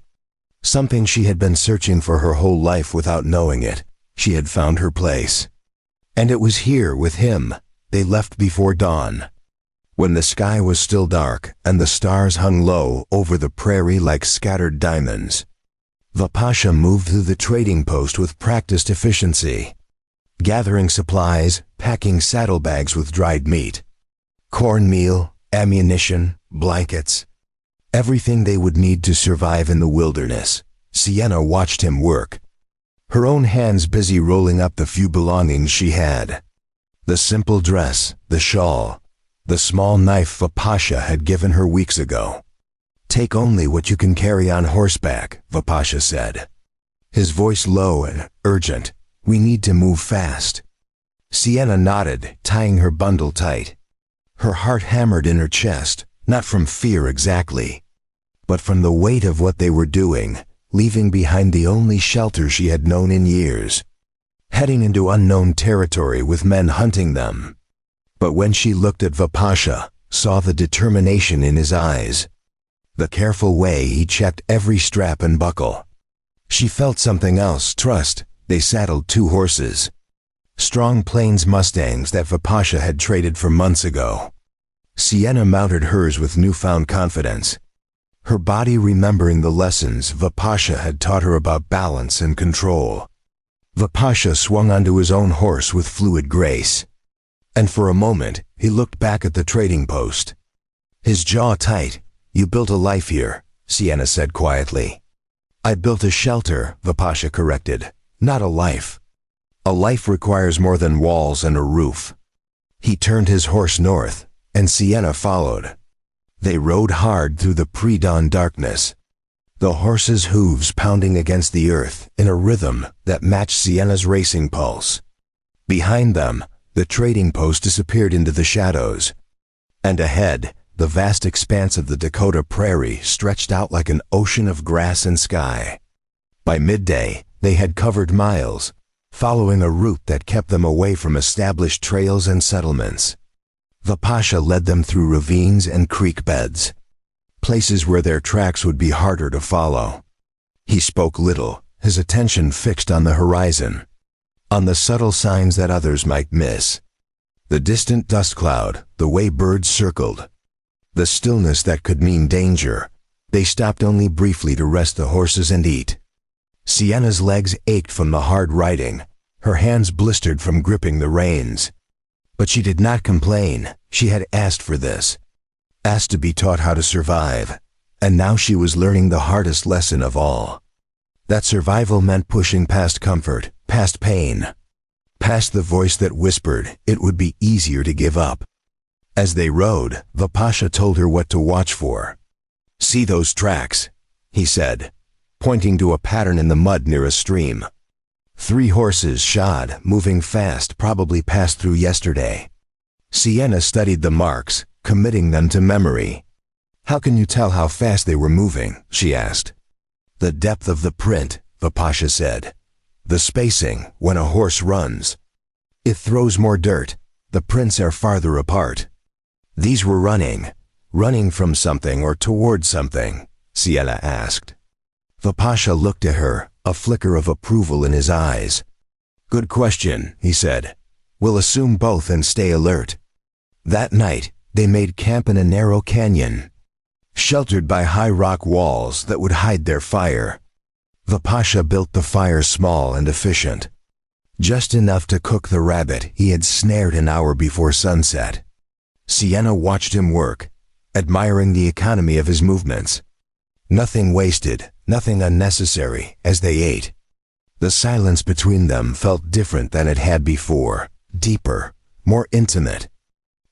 S1: Something she had been searching for her whole life without knowing it. She had found her place. And it was here with him. They left before dawn, when the sky was still dark and the stars hung low over the prairie like scattered diamonds. Vipasha moved through the trading post with practiced efficiency, gathering supplies, packing saddlebags with dried meat, cornmeal, ammunition, blankets, everything they would need to survive in the wilderness. Sienna watched him work, her own hands busy rolling up the few belongings she had. The simple dress, the shawl, the small knife Vipasha had given her weeks ago. "Take only what you can carry on horseback," Vipasha said, his voice low and urgent. "We need to move fast." Sienna nodded, tying her bundle tight. Her heart hammered in her chest, not from fear exactly, but from the weight of what they were doing, leaving behind the only shelter she had known in years, heading into unknown territory with men hunting them. But when she looked at Vipasha, saw the determination in his eyes, the careful way he checked every strap and buckle, she felt something else, trust. They saddled 2 horses, strong Plains Mustangs that Vipasha had traded for months ago. Sienna mounted hers with newfound confidence, her body remembering the lessons Vipasha had taught her about balance and control. Vipasha swung onto his own horse with fluid grace, and for a moment he looked back at the trading post, his jaw tight, You built a life here, Sienna said quietly. I built a shelter, Vipasha corrected, not a life. A life requires more than walls and a roof. He turned his horse north, and Sienna followed. They rode hard through the pre-dawn darkness, the horse's hooves pounding against the earth in a rhythm that matched Sienna's racing pulse. Behind them, the trading post disappeared into the shadows, and ahead, the vast expanse of the Dakota prairie stretched out like an ocean of grass and sky. By midday, they had covered miles, following a route that kept them away from established trails and settlements. Vipasha led them through ravines and creek beds, places where their tracks would be harder to follow. He spoke little, his attention fixed on the horizon, on the subtle signs that others might miss. The distant dust cloud, the way birds circled, the stillness that could mean danger. They stopped only briefly to rest the horses and eat. Sienna's legs ached from the hard riding, her hands blistered from gripping the reins. But she did not complain. She had asked for this, asked to be taught how to survive, and now she was learning the hardest lesson of all. That survival meant pushing past comfort, past pain, past the voice that whispered it would be easier to give up. As they rode, Vipasha told her what to watch for. See those tracks, he said, pointing to a pattern in the mud near a stream. 3 horses shod, moving fast, probably passed through yesterday. Sienna studied the marks, committing them to memory. How can you tell how fast they were moving? She asked. The depth of the print, Vipasha said. The spacing, when a horse runs. It throws more dirt. The prints are farther apart. These were running from something or toward something, Sienna asked. Vipasha looked at her, a flicker of approval in his eyes. Good question, he said. We'll assume both and stay alert. That night, they made camp in a narrow canyon, sheltered by high rock walls that would hide their fire. Vipasha built the fire small and efficient, just enough to cook the rabbit he had snared an hour before sunset. Sienna watched him work, admiring the economy of his movements. Nothing wasted, nothing unnecessary, as they ate. The silence between them felt different than it had before, deeper, more intimate.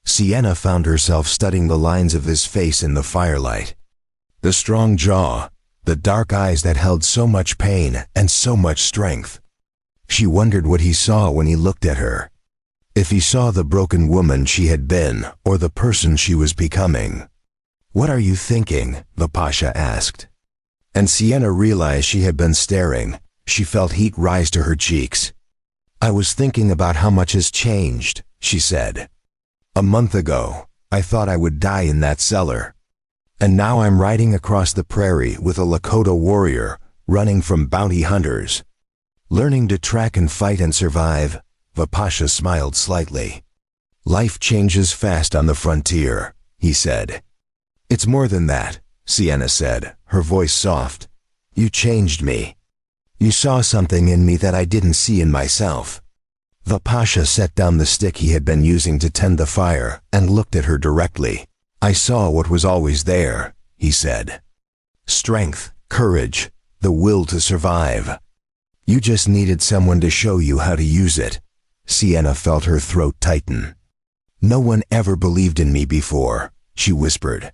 S1: Sienna found herself studying the lines of his face in the firelight. The strong jaw, the dark eyes that held so much pain and so much strength. She wondered what he saw when he looked at her. If he saw the broken woman she had been or the person she was becoming. What are you thinking? Vipasha asked. And Sienna realized she had been staring. She felt heat rise to her cheeks. I was thinking about how much has changed, she said. A month ago, I thought I would die in that cellar. And now I'm riding across the prairie with a Lakota warrior, running from bounty hunters. Learning to track and fight and survive, Vipasha smiled slightly. Life changes fast on the frontier, he said. It's more than that, Sienna said, her voice soft. You changed me. You saw something in me that I didn't see in myself. Vipasha set down the stick he had been using to tend the fire and looked at her directly. I saw what was always there, he said. Strength, courage, the will to survive. You just needed someone to show you how to use it. Sienna felt her throat tighten. No one ever believed in me before, she whispered.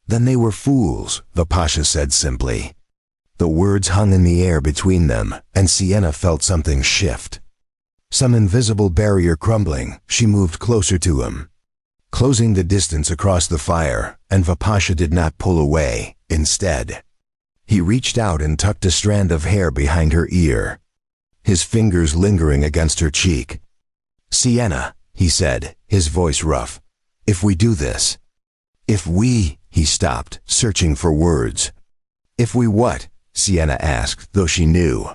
S1: Then they were fools, Vipasha said simply. The words hung in the air between them, and Sienna felt something shift. Some invisible barrier crumbling. She moved closer to him, closing the distance across the fire, and Vipasha did not pull away. Instead, he reached out and tucked a strand of hair behind her ear, his fingers lingering against her cheek. Sienna, he said, his voice rough, if we do this. If we, he stopped, searching for words. If we what? Sienna asked, though she knew.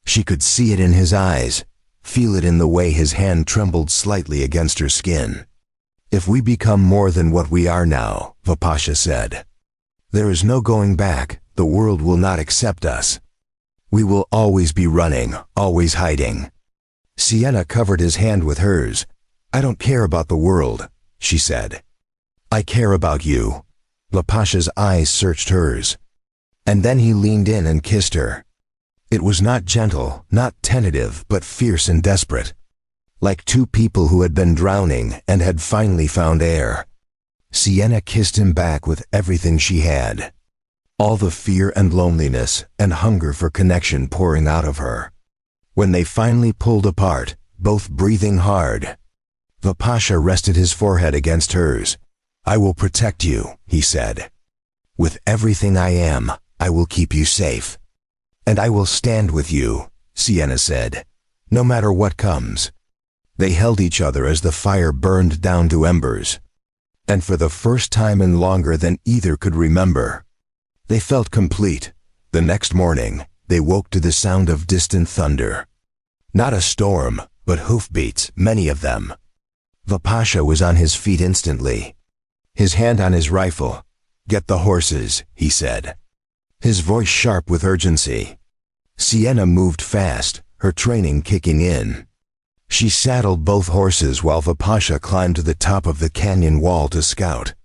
S1: She could see it in his eyes, feel it in the way his hand trembled slightly against her skin. If we become more than what we are now, Vipasha said. There is no going back. The world will not accept us. We will always be running, always hiding. Sienna covered his hand with hers. I don't care about the world, she said. I care about you. The Pasha's eyes searched hers. And then he leaned in and kissed her. It was not gentle, not tentative, but fierce and desperate. Like two people who had been drowning and had finally found air. Sienna kissed him back with everything she had. All the fear and loneliness and hunger for connection pouring out of her. When they finally pulled apart, both breathing hard, the Pasha rested his forehead against hers. "I will protect you," he said. "With everything I am, I will keep you safe. And I will stand with you," Sienna said, "no matter what comes." They held each other as the fire burned down to embers. And for the first time and longer than either could remember, they felt complete. The next morning, they woke to the sound of distant thunder. Not a storm, but hoofbeats, many of them. The Pasha was on his feet instantly. His hand on his rifle. "Get the horses," he said. His voice sharp with urgency. Sienna moved fast, her training kicking in. She saddled both horses while the Pasha climbed to the top of the canyon wall to scout.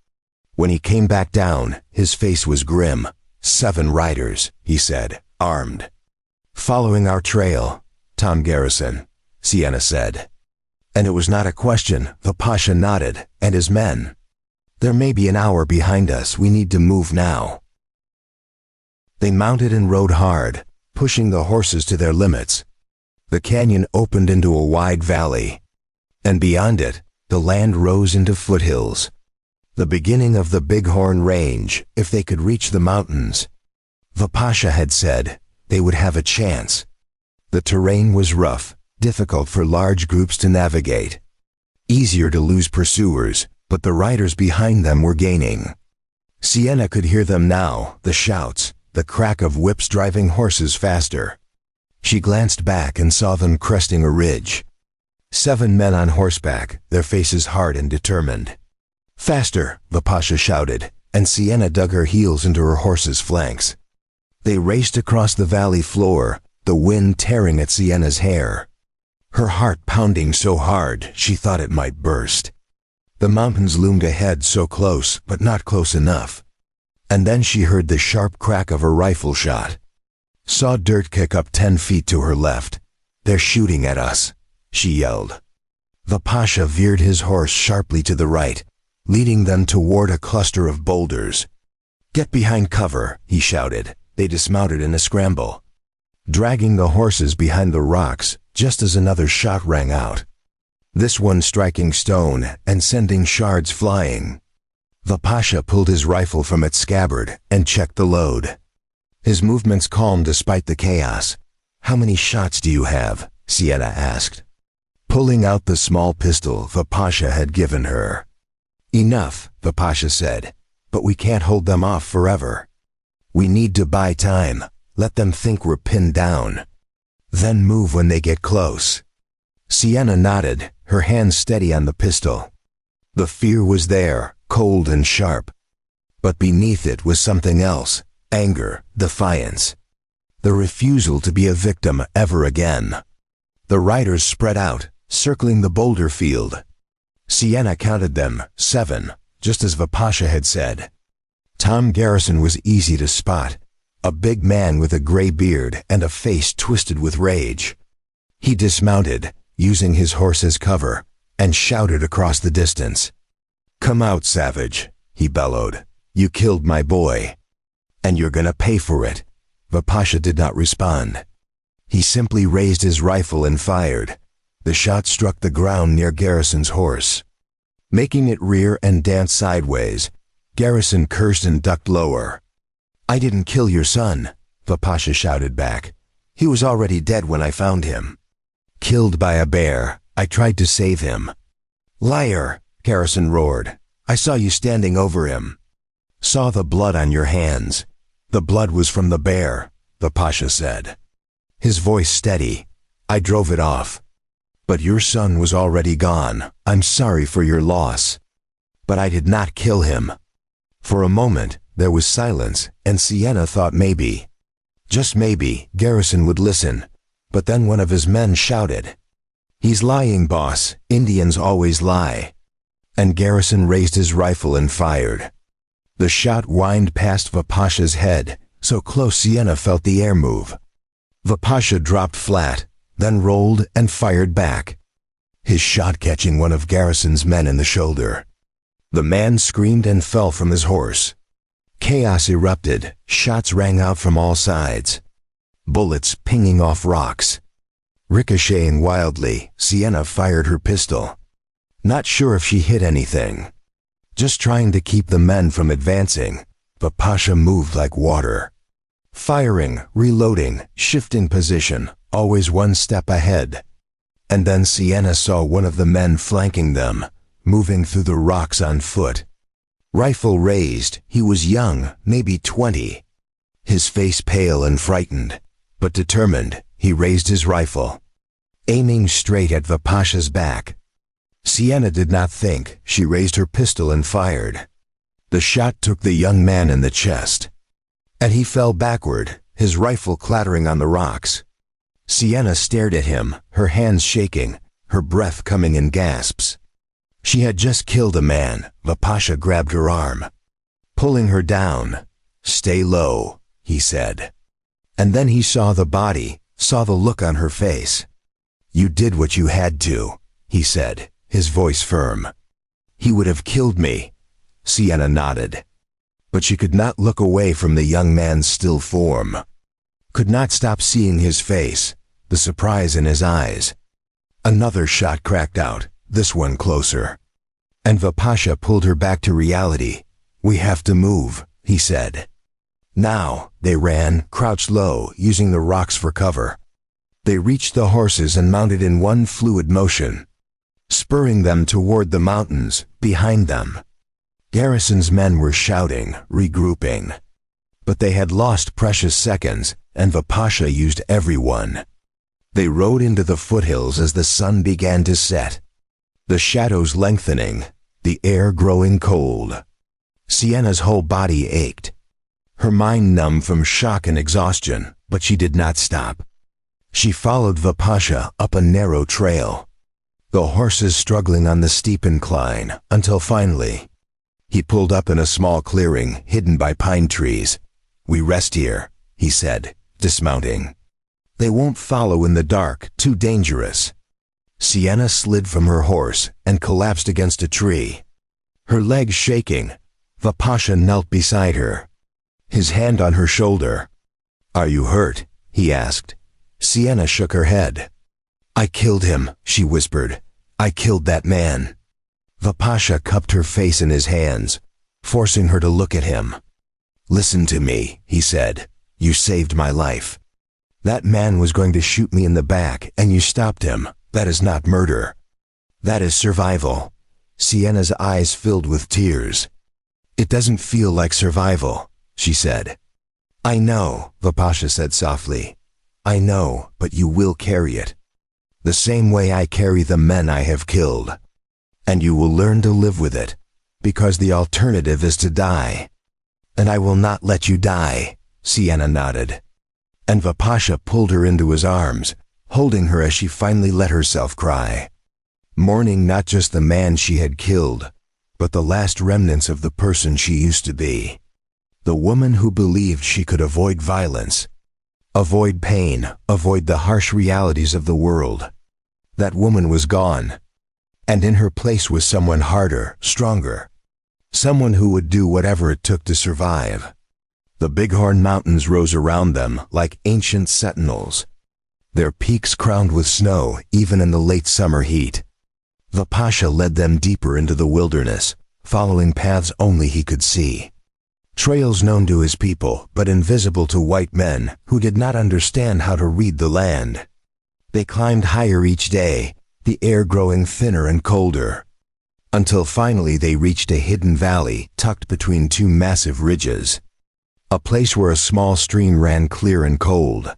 S1: When he came back down, his face was grim. "7 riders," he said, "armed. Following our trail, Tom Garrison," Sienna said. And it was not a question. The Pasha nodded, "And his men. There may be an hour behind us. We need to move now." They mounted and rode hard, pushing the horses to their limits. The canyon opened into a wide valley, and beyond it, the land rose into foothills. The beginning of the Bighorn Range, if they could reach the mountains. The Pasha had said they would have a chance. The terrain was rough, difficult for large groups to navigate. Easier to lose pursuers, but the riders behind them were gaining. Sienna could hear them now, the shouts, the crack of whips driving horses faster. She glanced back and saw them cresting a ridge. 7 men on horseback, their faces hard and determined. "Faster," the Pasha shouted, and Sienna dug her heels into her horse's flanks. They raced across the valley floor, the wind tearing at Sienna's hair. Her heart pounding so hard she thought it might burst. The mountains loomed ahead, so close, but not close enough. And then she heard the sharp crack of a rifle shot. Saw dirt kick up 10 feet to her left. "They're shooting at us," she yelled. The Pasha veered his horse sharply to the right, leading them toward a cluster of boulders. "Get behind cover," he shouted. They dismounted in a scramble, dragging the horses behind the rocks just as another shot rang out. This one striking stone and sending shards flying. The Pasha pulled his rifle from its scabbard and checked the load. His movements calm despite the chaos. "How many shots do you have?" Sienna asked, pulling out the small pistol the Pasha had given her. "Enough," the Pasha said, "but we can't hold them off forever. We need to buy time, let them think we're pinned down. Then move when they get close." Sienna nodded, her hand steady on the pistol. The fear was there, cold and sharp. But beneath it was something else. Anger, defiance. The refusal to be a victim ever again. The riders spread out, circling the boulder field. Sienna counted them, 7, just as the Pasha had said. Tom Garrison was easy to spot, a big man with a gray beard and a face twisted with rage. He dismounted, using his horse as cover, and shouted across the distance. "Come out, savage," he bellowed. "You killed my boy. And you're gonna pay for it." The Pasha did not respond. He simply raised his rifle and fired. The shot struck the ground near Garrison's horse, making it rear and dance sideways. Garrison cursed and ducked lower. "I didn't kill your son," the Pasha shouted back. "He was already dead when I found him. Killed by a bear. I tried to save him." "Liar," Garrison roared. "I saw you standing over him. Saw the blood on your hands." "The blood was from the bear," the Pasha said, his voice steady. "I drove it off. But your son was already gone. I'm sorry for your loss. But I did not kill him." For a moment, there was silence, and Sienna thought maybe, just maybe, Garrison would listen. But then one of his men shouted, "He's lying, boss. Indians always lie." And Garrison raised his rifle and fired. The shot whined past Vipasha's head, so close Sienna felt the air move. Vipasha dropped flat, then rolled and fired back, his shot catching one of Garrison's men in the shoulder. The man screamed and fell from his horse. Chaos erupted, shots rang out from all sides, bullets pinging off rocks. Ricocheting wildly, Sienna fired her pistol. Not sure if she hit anything. Just trying to keep the men from advancing, Vipasha moved like water. Firing, reloading, shifting position, always one step ahead. And then Sienna saw one of the men flanking them, moving through the rocks on foot. Rifle raised, he was young, maybe 20. His face pale and frightened, but determined, he raised his rifle, aiming straight at Vipasha's back. Sienna did not think. She raised her pistol and fired. The shot took the young man in the chest, and he fell backward, his rifle clattering on the rocks. Sienna stared at him, her hands shaking, her breath coming in gasps. She had just killed a man. Vipasha grabbed her arm, pulling her down. "Stay low," he said. And then he saw the body, saw the look on her face. "You did what you had to," he said, his voice firm. "He would have killed me." Sienna nodded. But she could not look away from the young man's still form. Could not stop seeing his face, the surprise in his eyes. Another shot cracked out, this one closer. And Vipasha pulled her back to reality. "We have to move," he said. Now, they ran, crouched low, using the rocks for cover. They reached the horses and mounted in one fluid motion, spurring them toward the mountains behind them. Garrison's men were shouting, regrouping. But they had lost precious seconds, and Vipasha used every one. They rode into the foothills as the sun began to set, the shadows lengthening, the air growing cold. Sienna's whole body ached, her mind numb from shock and exhaustion, but she did not stop. She followed Vipasha up a narrow trail, the horses struggling on the steep incline, until finally, he pulled up in a small clearing hidden by pine trees. "We rest here," he said, dismounting. "They won't follow in the dark, too dangerous." Sienna slid from her horse and collapsed against a tree, her legs shaking. Vipasha knelt beside her, his hand on her shoulder. "Are you hurt?" he asked. Sienna shook her head. "I killed him," she whispered. "I killed that man." Vipasha cupped her face in his hands, forcing her to look at him. "Listen to me," he said. "You saved my life. That man was going to shoot me in the back, and you stopped him. That is not murder. That is survival." Sienna's eyes filled with tears. "It doesn't feel like survival," she said. "I know," Vipasha said softly. "I know, but you will carry it. The same way I carry the men I have killed. And you will learn to live with it, because the alternative is to die. And I will not let you die." Sienna nodded. And Vipasha pulled her into his arms, holding her as she finally let herself cry, mourning not just the man she had killed, but the last remnants of the person she used to be. The woman who believed she could avoid violence, avoid pain, avoid the harsh realities of the world. That woman was gone, and in her place was someone harder, stronger, someone who would do whatever it took to survive. The Bighorn Mountains rose around them like ancient sentinels, their peaks crowned with snow even in the late summer heat. Vipasha led them deeper into the wilderness, following paths only he could see. Trails known to his people, but invisible to white men who did not understand how to read the land. They climbed higher each day, the air growing thinner and colder, until finally they reached a hidden valley tucked between two massive ridges. A place where a small stream ran clear and cold,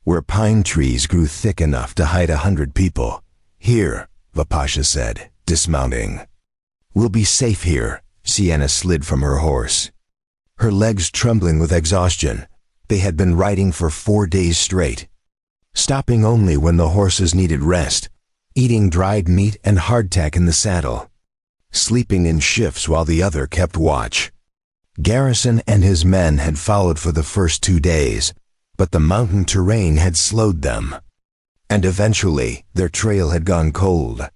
S1: where pine trees grew thick enough to hide 100 people. "Here," Vipasha said, dismounting. "We'll be safe here." Sienna slid from her horse, her legs trembling with exhaustion. They had been riding for 4 days straight, stopping only when the horses needed rest, eating dried meat and hardtack in the saddle, sleeping in shifts while the other kept watch. Garrison and his men had followed for the first 2 days, but the mountain terrain had slowed them. And eventually, their trail had gone cold.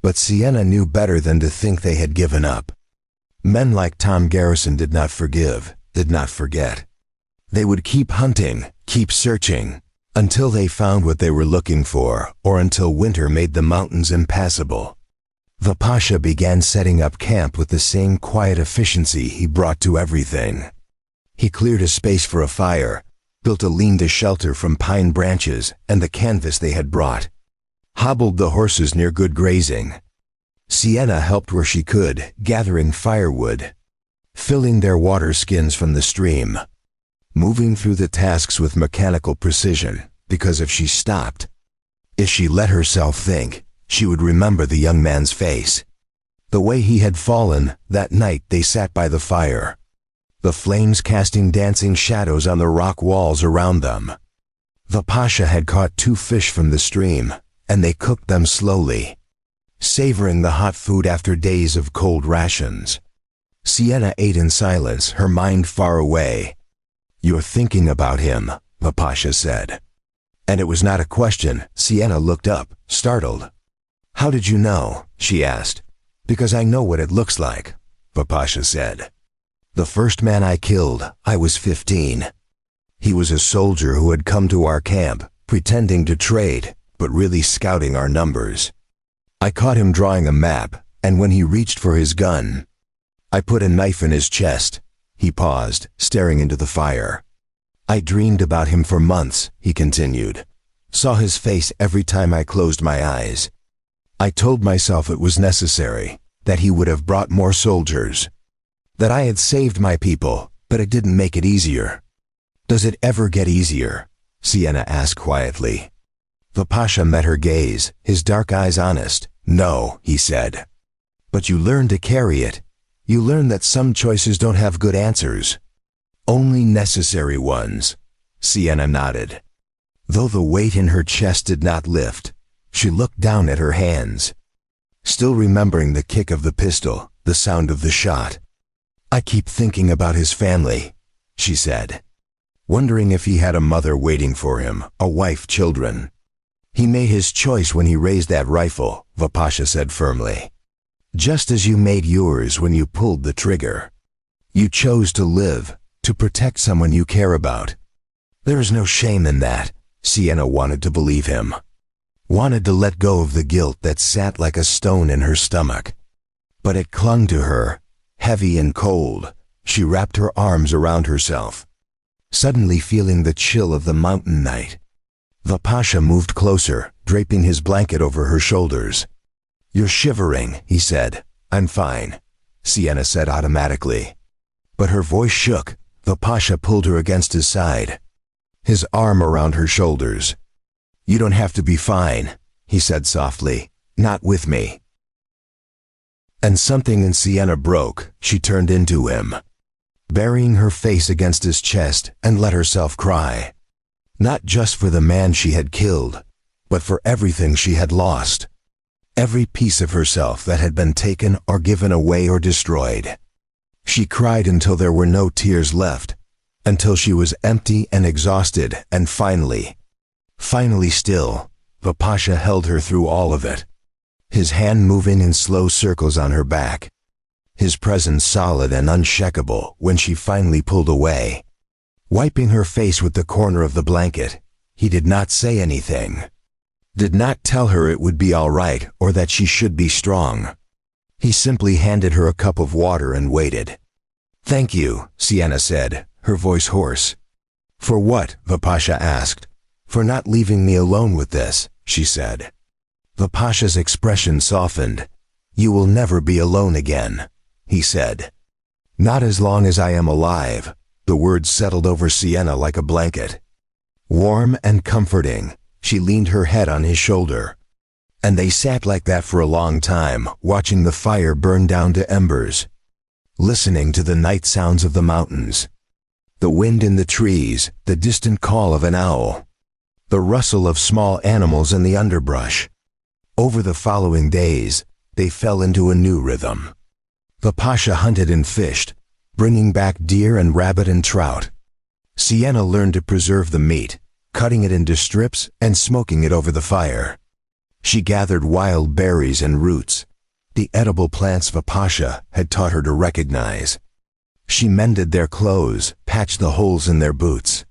S1: But Sienna knew better than to think they had given up. Men like Tom Garrison did not forgive, did not forget. They would keep hunting, keep searching, until they found what they were looking for, or until winter made the mountains impassable. The Pasha began setting up camp with the same quiet efficiency he brought to everything. He cleared a space for a fire, built a lean-to shelter from pine branches and the canvas they had brought, hobbled the horses near good grazing. Sienna helped where she could, gathering firewood, filling their water skins from the stream, moving through the tasks with mechanical precision, because if she stopped, if she let herself think, she would remember the young man's face. The way he had fallen that night they sat by the fire, the flames casting dancing shadows on the rock walls around them. The Pasha had caught 2 fish from the stream, and they cooked them slowly, savoring the hot food after days of cold rations. Sienna ate in silence, her mind far away. "You're thinking about him," the Pasha said. And it was not a question. Sienna looked up, startled. "How did you know?" she asked. "Because I know what it looks like," the Pasha said. "The first man I killed, I was 15. He was a soldier who had come to our camp, pretending to trade, but really scouting our numbers. I caught him drawing a map, and when he reached for his gun, I put a knife in his chest." He paused, staring into the fire. "I dreamed about him for months," he continued. "Saw his face every time I closed my eyes. I told myself it was necessary, that he would have brought more soldiers, that I had saved my people, but it didn't make it easier." "Does it ever get easier?" Sienna asked quietly. The Pasha met her gaze, his dark eyes honest. "No," he said. "But you learn to carry it. You learn that some choices don't have good answers. Only necessary ones." Sienna nodded. Though the weight in her chest did not lift, she looked down at her hands, still remembering the kick of the pistol, the sound of the shot. "I keep thinking about his family," she said, wondering if he had a mother waiting for him, a wife, children. "He made his choice when he raised that rifle," the Pasha said firmly. "Just as you made yours when you pulled the trigger. You chose to live, to protect someone you care about. There is no shame in that." Sienna wanted to believe him, wanted to let go of the guilt that sat like a stone in her stomach. But it clung to her, heavy and cold. She wrapped her arms around herself, suddenly feeling the chill of the mountain night. The Pasha moved closer, draping his blanket over her shoulders. "You're shivering," he said. "I'm fine," Sienna said automatically. But her voice shook. The Pasha pulled her against his side, his arm around her shoulders. "You don't have to be fine," he said softly. "Not with me." And something in Sienna broke. She turned into him, burying her face against his chest, and let herself cry. Not just for the man she had killed, but for everything she had lost. Every piece of herself that had been taken or given away or destroyed. She cried until there were no tears left, until she was empty and exhausted, and finally still, the Pasha held her through all of it, his hand moving in slow circles on her back, his presence solid and unshakable when she finally pulled away. Wiping her face with the corner of the blanket, he did not say anything, did not tell her it would be all right or that she should be strong. He simply handed her a cup of water and waited. "Thank you," Sienna said, her voice hoarse. "For what?" the Pasha asked. "For not leaving me alone with this," she said. The Pasha's expression softened. "You will never be alone again," he said. "Not as long as I am alive." The words settled over Sienna like a blanket. Warm and comforting, she leaned her head on his shoulder. And they sat like that for a long time, watching the fire burn down to embers, listening to the night sounds of the mountains, the wind in the trees, the distant call of an owl, the rustle of small animals in the underbrush. Over the following days, they fell into a new rhythm. The Pasha hunted and fished, bringing back deer and rabbit and trout. Sienna learned to preserve the meat, cutting it into strips and smoking it over the fire. She gathered wild berries and roots, the edible plants Vipasha had taught her to recognize. She mended their clothes, patched the holes in their boots,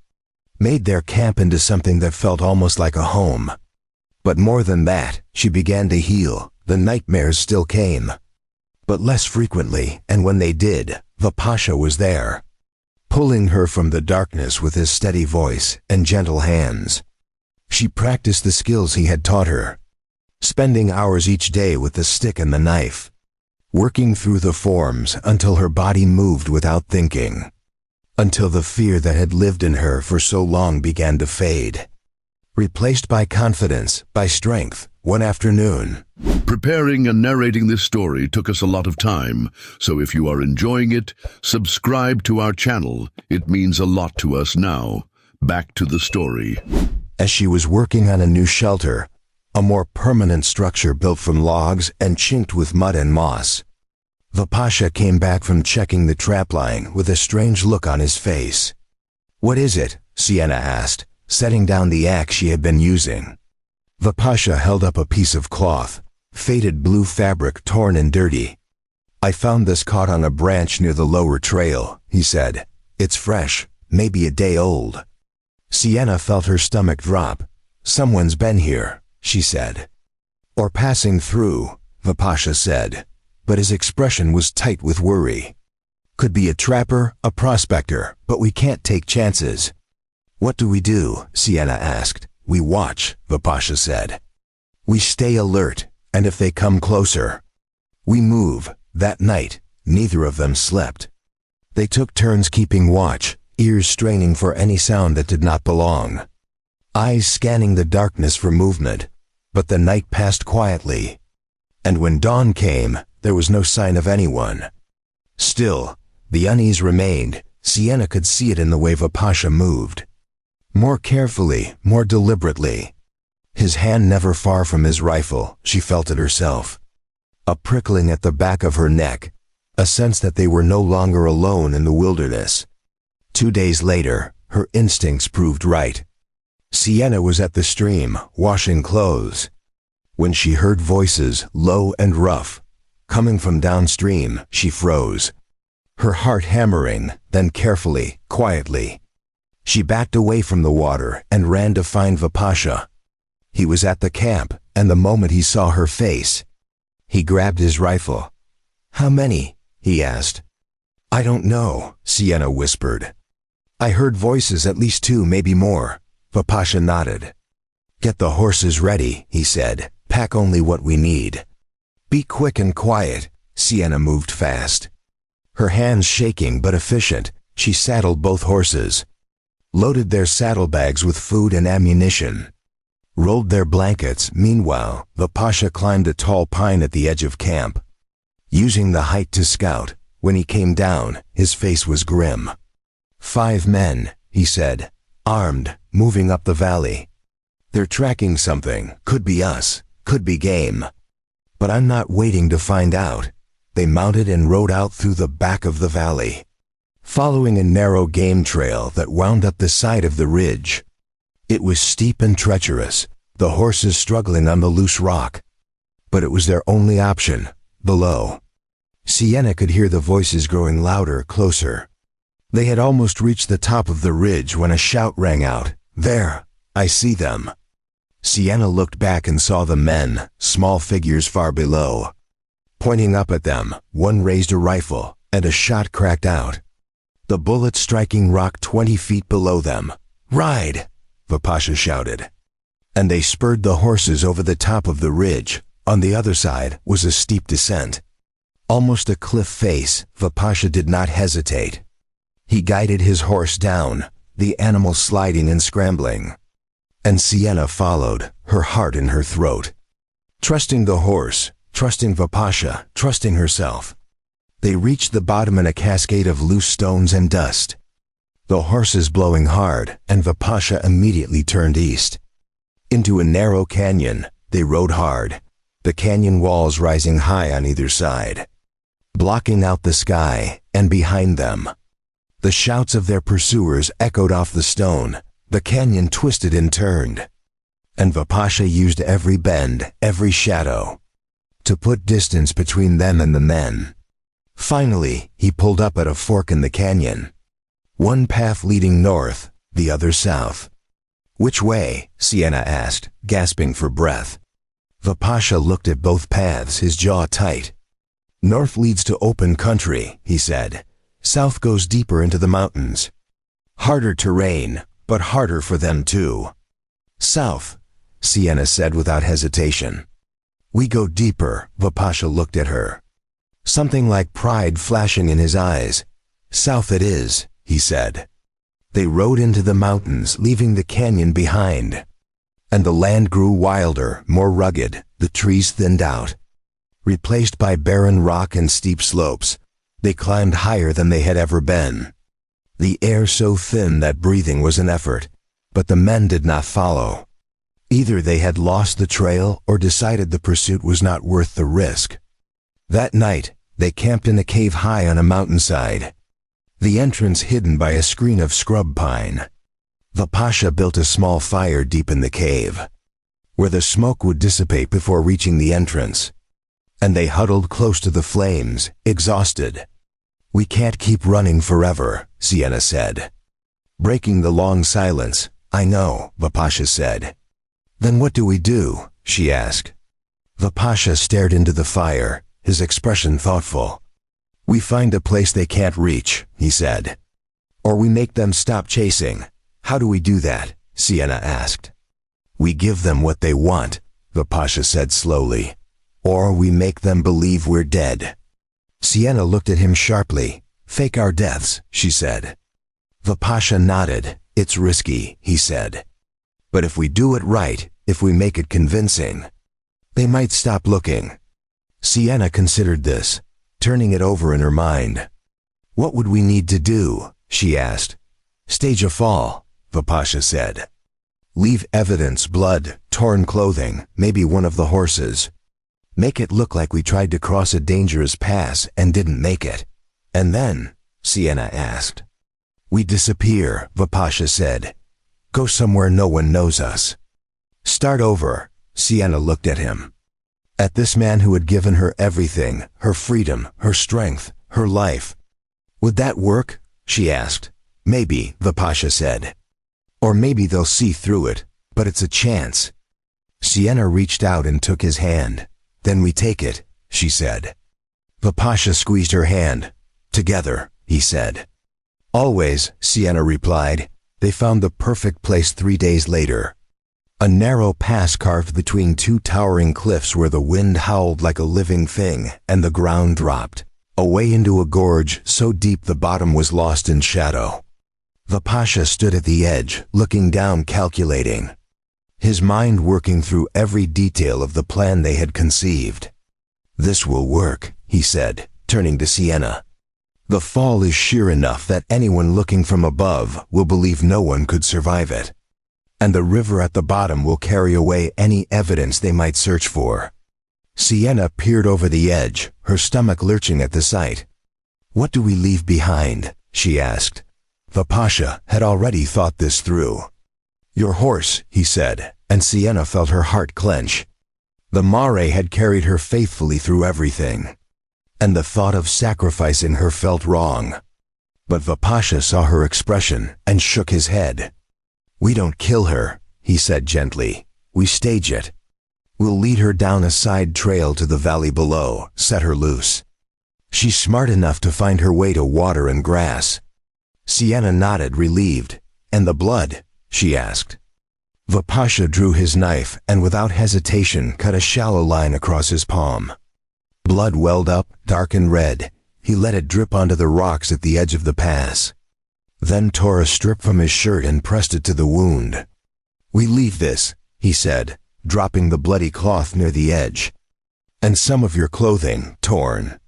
S1: made their camp into something that felt almost like a home. But more than that, she began to heal. The nightmares still came, but less frequently, and when they did, Vipasha was there, pulling her from the darkness with his steady voice and gentle hands. She practiced the skills he had taught her, spending hours each day with the stick and the knife, working through the forms until her body moved without thinking, until the fear that had lived in her for so long began to fade, replaced by confidence, by strength. One afternoon,
S2: Preparing and narrating this story took us a lot of time, so if you are enjoying it, subscribe to our channel. It means a lot to us now. Back to the story.
S1: as she was working on a new shelter, a more permanent structure built from logs and chinked with mud and moss, Vipasha came back from checking the trapline with a strange look on his face. "What is it?" Sienna asked, setting down the axe she had been using. Vipasha held up a piece of cloth, faded blue fabric torn and dirty. "I found this caught on a branch near the lower trail," he said. "It's fresh, maybe a day old." Sienna felt her stomach drop. "Someone's been here," she said. "Or passing through," Vipasha said, but his expression was tight with worry. "Could be a trapper, a prospector, but we can't take chances." "What do we do?" Sienna asked. "We watch," Vipasha said. "We stay alert, and if they come closer, we move." That night, neither of them slept. They took turns keeping watch, ears straining for any sound that did not belong, eyes scanning the darkness for movement. But the night passed quietly, and when dawn came, there was no sign of anyone. Still, the unease remained. Sienna could see it in the way Vipasha moved. More carefully, more deliberately. His hand never far from his rifle, she felt it herself. A prickling at the back of her neck, a sense that they were no longer alone in the wilderness. 2 days later, her instincts proved right. Sienna was at the stream, washing clothes, when she heard voices, low and rough, coming from downstream. She froze, her heart hammering. Then carefully, quietly, she backed away from the water and ran to find Vipasha. He was at the camp, and the moment he saw her face, he grabbed his rifle. "How many?" he asked. "I don't know," Sienna whispered. "I heard voices, at least 2, maybe more." Vipasha nodded. "Get the horses ready," he said. "Pack only what we need. Be quick and quiet." Sienna moved fast, her hands shaking but efficient. She saddled both horses, loaded their saddlebags with food and ammunition, rolled their blankets. Meanwhile, Vipasha climbed a tall pine at the edge of camp, using the height to scout. When he came down, his face was grim. "5 men," he said, "armed, moving up the valley. They're tracking something. Could be us, could be game. But I'm not waiting to find out." They mounted and rode out through the back of the valley, following a narrow game trail that wound up the side of the ridge. It was steep and treacherous, the horses struggling on the loose rock. But it was their only option. Below, Sienna could hear the voices growing louder, closer. They had almost reached the top of the ridge when a shout rang out. "There! I see them!" Sienna looked back and saw the men, small figures far below. Pointing up at them, one raised a rifle, and a shot cracked out, the bullet striking rock 20 feet below them. "Ride!" Vipasha shouted. And they spurred the horses over the top of the ridge. On the other side was a steep descent, almost a cliff face. Vipasha did not hesitate. He guided his horse down, the animal sliding and scrambling. And Sienna followed, her heart in her throat, trusting the horse, trusting Vipasha, trusting herself. They reached the bottom in a cascade of loose stones and dust, the horses blowing hard, and Vipasha immediately turned east. Into a narrow canyon, they rode hard, the canyon walls rising high on either side, blocking out the sky. and behind them. The shouts of their pursuers echoed off the stone. The canyon twisted and turned. And Vipasha used every bend, every shadow, to put distance between them and the men. Finally, he pulled up at a fork in the canyon. One path leading north, the other south. "Which way?" Sienna asked, gasping for breath. Vipasha looked at both paths, his jaw tight. "North leads to open country," he said. "South goes deeper into the mountains. Harder terrain, but harder for them too." "South," Sienna said without hesitation. "We go deeper." Vipasha looked at her, something like pride flashing in his eyes. "South it is," he said. They rode into the mountains, leaving the canyon behind. And the land grew wilder, more rugged. The trees thinned out, replaced by barren rock and steep slopes. They climbed higher than they had ever been. The air so thin that breathing was an effort, but the men did not follow. Either they had lost the trail or decided the pursuit was not worth the risk. That night, they camped in a cave high on a mountainside, the entrance hidden by a screen of scrub pine. Vipasha built a small fire deep in the cave, where the smoke would dissipate before reaching the entrance. And they huddled close to the flames, exhausted. "We can't keep running forever," Sienna said, breaking the long silence. "I know," Vipasha said. "Then what do we do?" she asked. Vipasha stared into the fire, his expression thoughtful. "We find a place they can't reach," he said. "Or we make them stop chasing." "How do we do that?" Sienna asked. "We give them what they want," Vipasha said slowly. "Or we make them believe we're dead." Sienna looked at him sharply. "Fake our deaths," she said. Vipasha nodded. "It's risky," he said. "But if we do it right, if we make it convincing, they might stop looking." Sienna considered this, turning it over in her mind. "What would we need to do?" she asked. "Stage a fall," Vipasha said. "Leave evidence, blood, torn clothing, maybe one of the horses. Make it look like we tried to cross a dangerous pass and didn't make it." "And then?" Sienna asked. "We disappear," Vipasha said. "Go somewhere no one knows us. Start over." Sienna looked at him. At this man who had given her everything, her freedom, her strength, her life. "Would that work?" she asked. "Maybe," Vipasha said. "Or maybe they'll see through it, but it's a chance." Sienna reached out and took his hand. "Then we take it," she said. Vipasha squeezed her hand. "Together," he said. "Always," Sienna replied. They found the perfect place 3 days later. A narrow pass carved between two towering cliffs where the wind howled like a living thing and the ground dropped away into a gorge so deep the bottom was lost in shadow. Vipasha stood at the edge, looking down, calculating, his mind working through every detail of the plan they had conceived. "This will work," he said, turning to Sienna. "The fall is sheer enough that anyone looking from above will believe no one could survive it. And the river at the bottom will carry away any evidence they might search for." Sienna peered over the edge, her stomach lurching at the sight. "What do we leave behind?" she asked. Vipasha had already thought this through. "Your horse," he said, and Sienna felt her heart clench. The mare had carried her faithfully through everything, and the thought of sacrificing her felt wrong. But Vipasha saw her expression and shook his head. "We don't kill her," he said gently. "We stage it. We'll lead her down a side trail to the valley below, set her loose. She's smart enough to find her way to water and grass." Sienna nodded, relieved. "And the blood?" she asked. Vipasha drew his knife and without hesitation cut a shallow line across his palm. Blood welled up, dark and red. He let it drip onto the rocks at the edge of the pass, then tore a strip from his shirt and pressed it to the wound. "We leave this," he said, dropping the bloody cloth near the edge. "And some of your clothing, torn,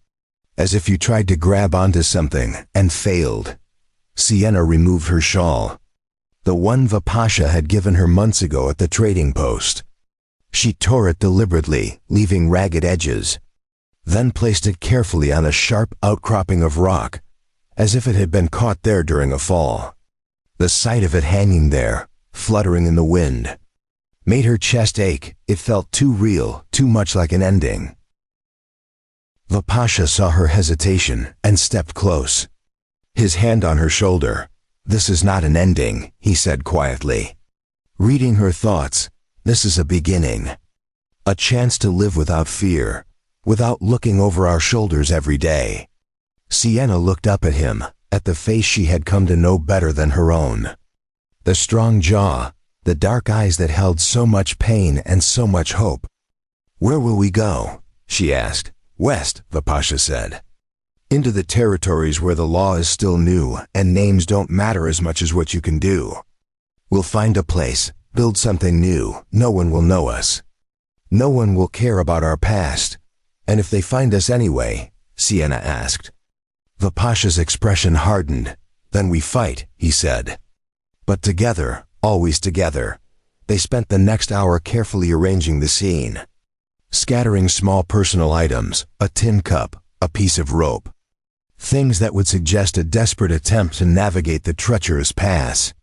S1: as if you tried to grab onto something and failed." Sienna removed her shawl, the one Vipasha had given her months ago at the trading post. She tore it deliberately, leaving ragged edges, then placed it carefully on a sharp outcropping of rock, as if it had been caught there during a fall. The sight of it hanging there, fluttering in the wind, made her chest ache. It felt too real, too much like an ending. The Pasha saw her hesitation and stepped close. His hand on her shoulder. "This is not an ending," he said quietly. Reading her thoughts, "This is a beginning. A chance to live without fear, without looking over our shoulders every day." Sienna looked up at him, at the face she had come to know better than her own. The strong jaw, the dark eyes that held so much pain and so much hope. "Where will we go?" she asked. "West," the Pasha said. "Into the territories where the law is still new and names don't matter as much as what you can do. We'll find a place, build something new. No one will know us. No one will care about our past. And if they find us anyway?" Sienna asked. The Pasha's expression hardened. "Then we fight," he said. But together, always together, they spent the next hour carefully arranging the scene, scattering small personal items, a tin cup, a piece of rope, things that would suggest a desperate attempt to navigate the treacherous pass.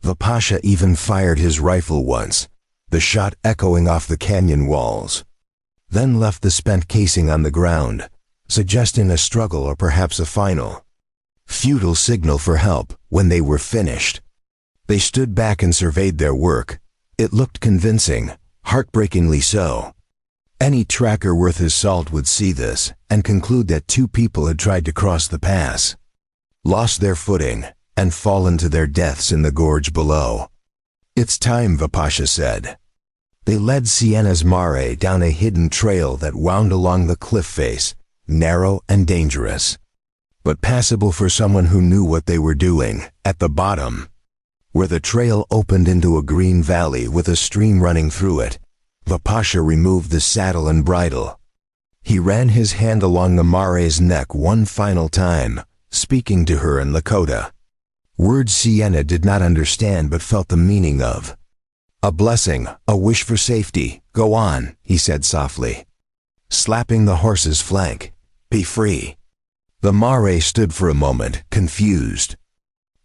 S1: The Pasha even fired his rifle once, the shot echoing off the canyon walls, then left the spent casing on the ground, suggesting a struggle or perhaps a final, futile signal for help. When they were finished, they stood back and surveyed their work. It looked convincing, heartbreakingly so. Any tracker worth his salt would see this and conclude that two people had tried to cross the pass, lost their footing, and fallen to their deaths in the gorge below. "It's time," the Pasha said. They led Sienna's mare down a hidden trail that wound along the cliff face, narrow and dangerous, but passable for someone who knew what they were doing. At the bottom, where the trail opened into a green valley with a stream running through it, the Pasha removed the saddle and bridle. He ran his hand along the mare's neck one final time, speaking to her in Lakota, words Sienna did not understand but felt the meaning of. "A blessing, a wish for safety. Go on," he said softly, slapping the horse's flank. "Be free." The mare stood for a moment, confused,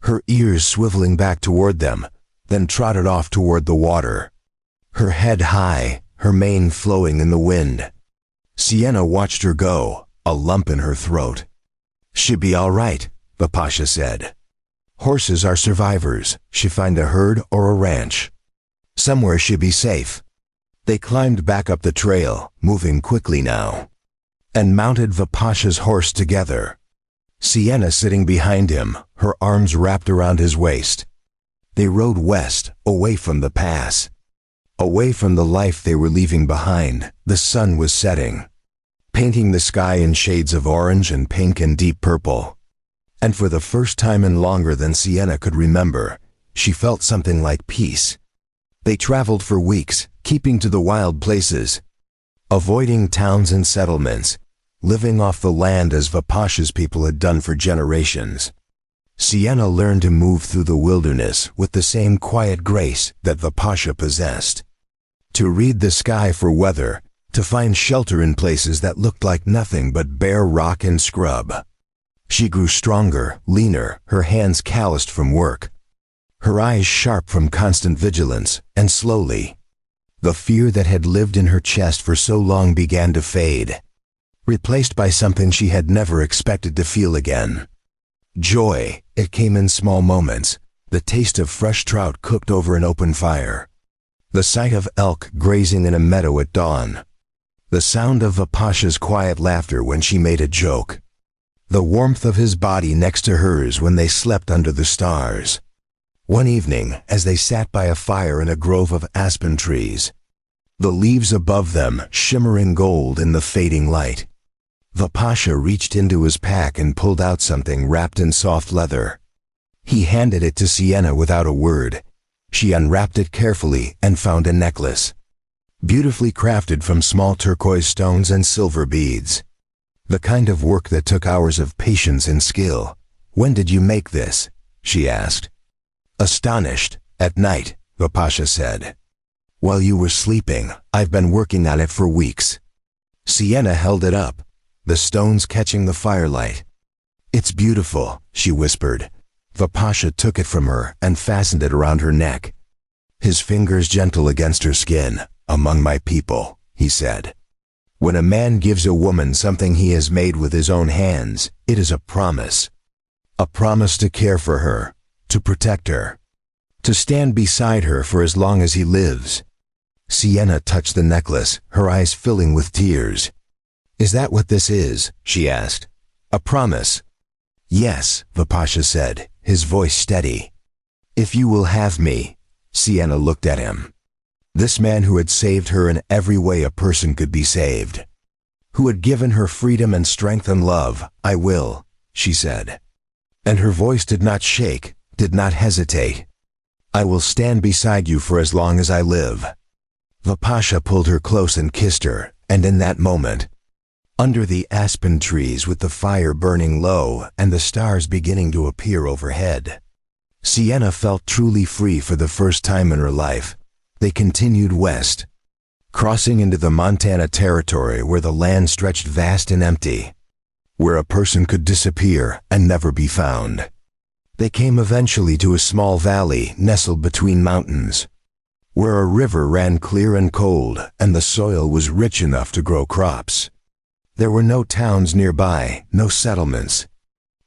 S1: her ears swiveling back toward them, then trotted off toward the water, her head high, her mane flowing in the wind. Sienna watched her go, a lump in her throat. "She'll be all right," the Pasha said. "Horses are survivors. She'll find a herd or a ranch. Somewhere she'll be safe." They climbed back up the trail, moving quickly now, and mounted the Pasha's horse together, Sienna sitting behind him, her arms wrapped around his waist. They rode west, away from the pass, away from the life they were leaving behind. The sun was setting, painting the sky in shades of orange and pink and deep purple. And for the first time in longer than Sienna could remember, she felt something like peace. They traveled for weeks, keeping to the wild places, avoiding towns and settlements, living off the land as the Pasha's people had done for generations. Sienna learned to move through the wilderness with the same quiet grace that the Pasha possessed, to read the sky for weather, to find shelter in places that looked like nothing but bare rock and scrub. She grew stronger, leaner, her hands calloused from work, her eyes sharp from constant vigilance, and slowly, the fear that had lived in her chest for so long began to fade, replaced by something she had never expected to feel again. Joy. It came in small moments, the taste of fresh trout cooked over an open fire, the sight of elk grazing in a meadow at dawn, the sound of the Pasha's quiet laughter when she made a joke, the warmth of his body next to hers when they slept under the stars. One evening, as they sat by a fire in a grove of aspen trees, the leaves above them shimmering gold in the fading light, the Pasha reached into his pack and pulled out something wrapped in soft leather. He handed it to Sienna without a word. She unwrapped it carefully and found a necklace, beautifully crafted from small turquoise stones and silver beads, the kind of work that took hours of patience and skill. "When did you make this?" she asked. Astonished. "At night," the Pasha said. "While you were sleeping. I've been working on it for weeks." Sienna held it up, the stones catching the firelight. "It's beautiful," she whispered. The Pasha took it from her and fastened it around her neck. His fingers gentle against her skin. "Among my people," he said. "When a man gives a woman something he has made with his own hands, it is a promise. A promise to care for her, to protect her, to stand beside her for as long as he lives." Sienna touched the necklace, her eyes filling with tears. "Is that what this is?" she asked. "A promise?" "Yes," the Pasha said, his voice steady. "If you will have me." Sienna looked at him. This man who had saved her in every way a person could be saved, who had given her freedom and strength and love. "I will," she said. And her voice did not shake, did not hesitate. "I will stand beside you for as long as I live." The Pasha pulled her close and kissed her, and in that moment, under the aspen trees with the fire burning low and the stars beginning to appear overhead, Sienna felt truly free for the first time in her life. They continued west, crossing into the Montana territory where the land stretched vast and empty, where a person could disappear and never be found. They came eventually to a small valley nestled between mountains, where a river ran clear and cold and the soil was rich enough to grow crops. There were no towns nearby, no settlements,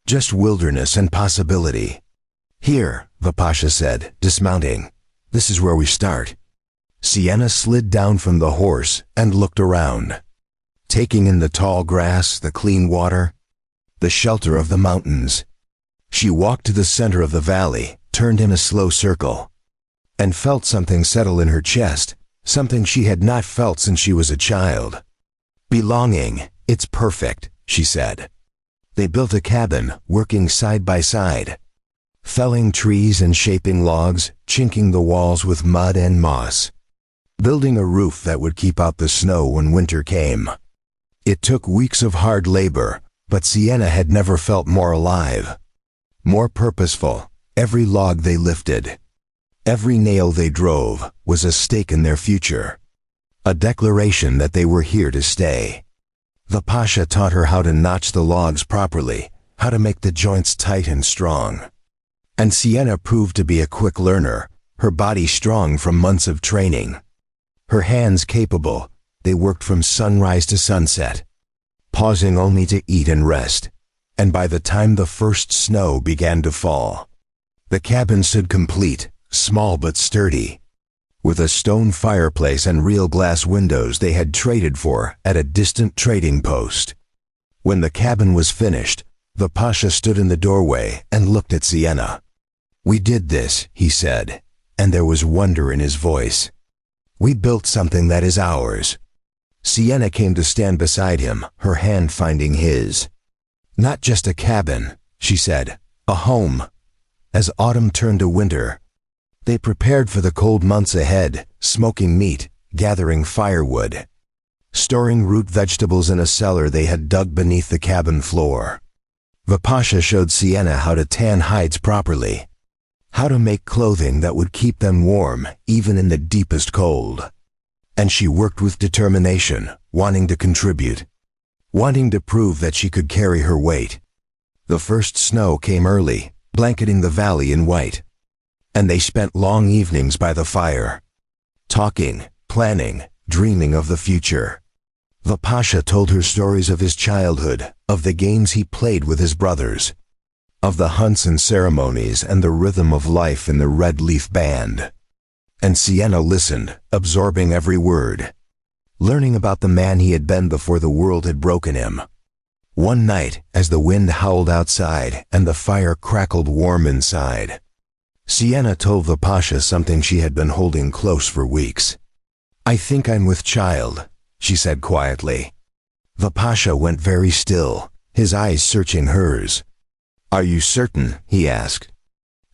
S1: just wilderness and possibility. "Here," the Pasha said, dismounting. "This is where we start." Sienna slid down from the horse and looked around, taking in the tall grass, the clean water, the shelter of the mountains. She walked to the center of the valley, turned in a slow circle, and felt something settle in her chest, something she had not felt since she was a child. "Belonging. It's perfect," she said. They built a cabin, working side by side, felling trees and shaping logs, chinking the walls with mud and moss, building a roof that would keep out the snow when winter came. It took weeks of hard labor, but Sienna had never felt more alive, more purposeful. Every log they lifted, every nail they drove, was a stake in their future, a declaration that they were here to stay. The Pasha taught her how to notch the logs properly, how to make the joints tight and strong. And Sienna proved to be a quick learner, her body strong from months of training, her hands capable. They worked from sunrise to sunset, pausing only to eat and rest. And by the time the first snow began to fall, the cabin stood complete, small but sturdy, with a stone fireplace and real glass windows they had traded for at a distant trading post. When the cabin was finished, the Pasha stood in the doorway and looked at Sienna. "We did this," he said, and there was wonder in his voice. "We built something that is ours." Sienna came to stand beside him, her hand finding his. "Not just a cabin," she said, "a home." As autumn turned to winter, they prepared for the cold months ahead, smoking meat, gathering firewood, storing root vegetables in a cellar they had dug beneath the cabin floor. The Pasha showed Sienna how to tan hides properly, how to make clothing that would keep them warm even in the deepest cold. And she worked with determination, wanting to contribute, wanting to prove that she could carry her weight. The first snow came early, blanketing the valley in white, and they spent long evenings by the fire, talking, planning, dreaming of the future. The Pasha told her stories of his childhood, of the games he played with his brothers, of the hunts and ceremonies and the rhythm of life in the Red Leaf Band. And Sienna listened, absorbing every word, learning about the man he had been before the world had broken him. One night, as the wind howled outside and the fire crackled warm inside, Sienna told the Pasha something she had been holding close for weeks. "I think I'm with child," she said quietly. The Pasha went very still, his eyes searching hers. "Are you certain?" he asked.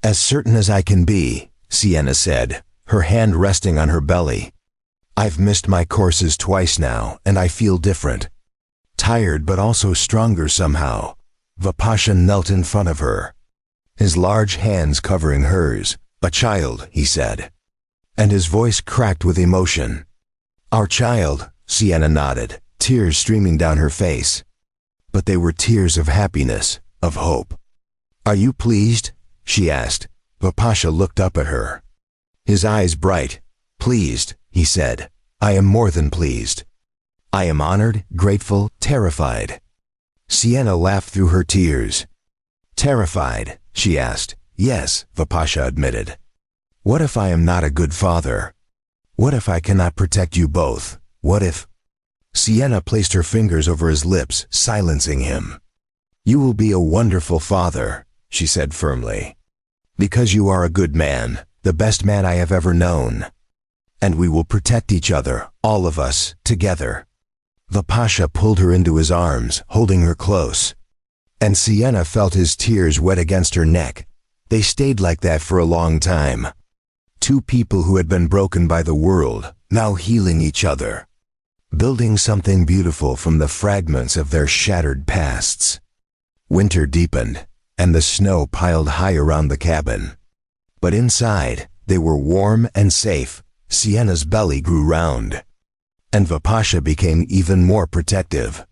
S1: "As certain as I can be," Sienna said, her hand resting on her belly. "I've missed my courses twice now, and I feel different. Tired but also stronger somehow." The Pasha knelt in front of her, his large hands covering hers. "A child," he said, and his voice cracked with emotion. "Our child," Sienna nodded, tears streaming down her face. But they were tears of happiness, of hope. "Are you pleased?" she asked. Vipasha looked up at her. His eyes bright. "Pleased," he said. "I am more than pleased. I am honored, grateful, terrified." Sienna laughed through her tears. "Terrified?" she asked. "Yes," Vipasha admitted. "What if I am not a good father? What if I cannot protect you both? What if—" Sienna placed her fingers over his lips, silencing him. "You will be a wonderful father," she said firmly. "Because you are a good man, the best man I have ever known. And we will protect each other, all of us, together." Vipasha pulled her into his arms, holding her close. And Sienna felt his tears wet against her neck. They stayed like that for a long time. Two people who had been broken by the world, now healing each other, building something beautiful from the fragments of their shattered pasts. Winter deepened, and the snow piled high around the cabin. But inside, they were warm and safe. Sienna's belly grew round, and Vipasha became even more protective,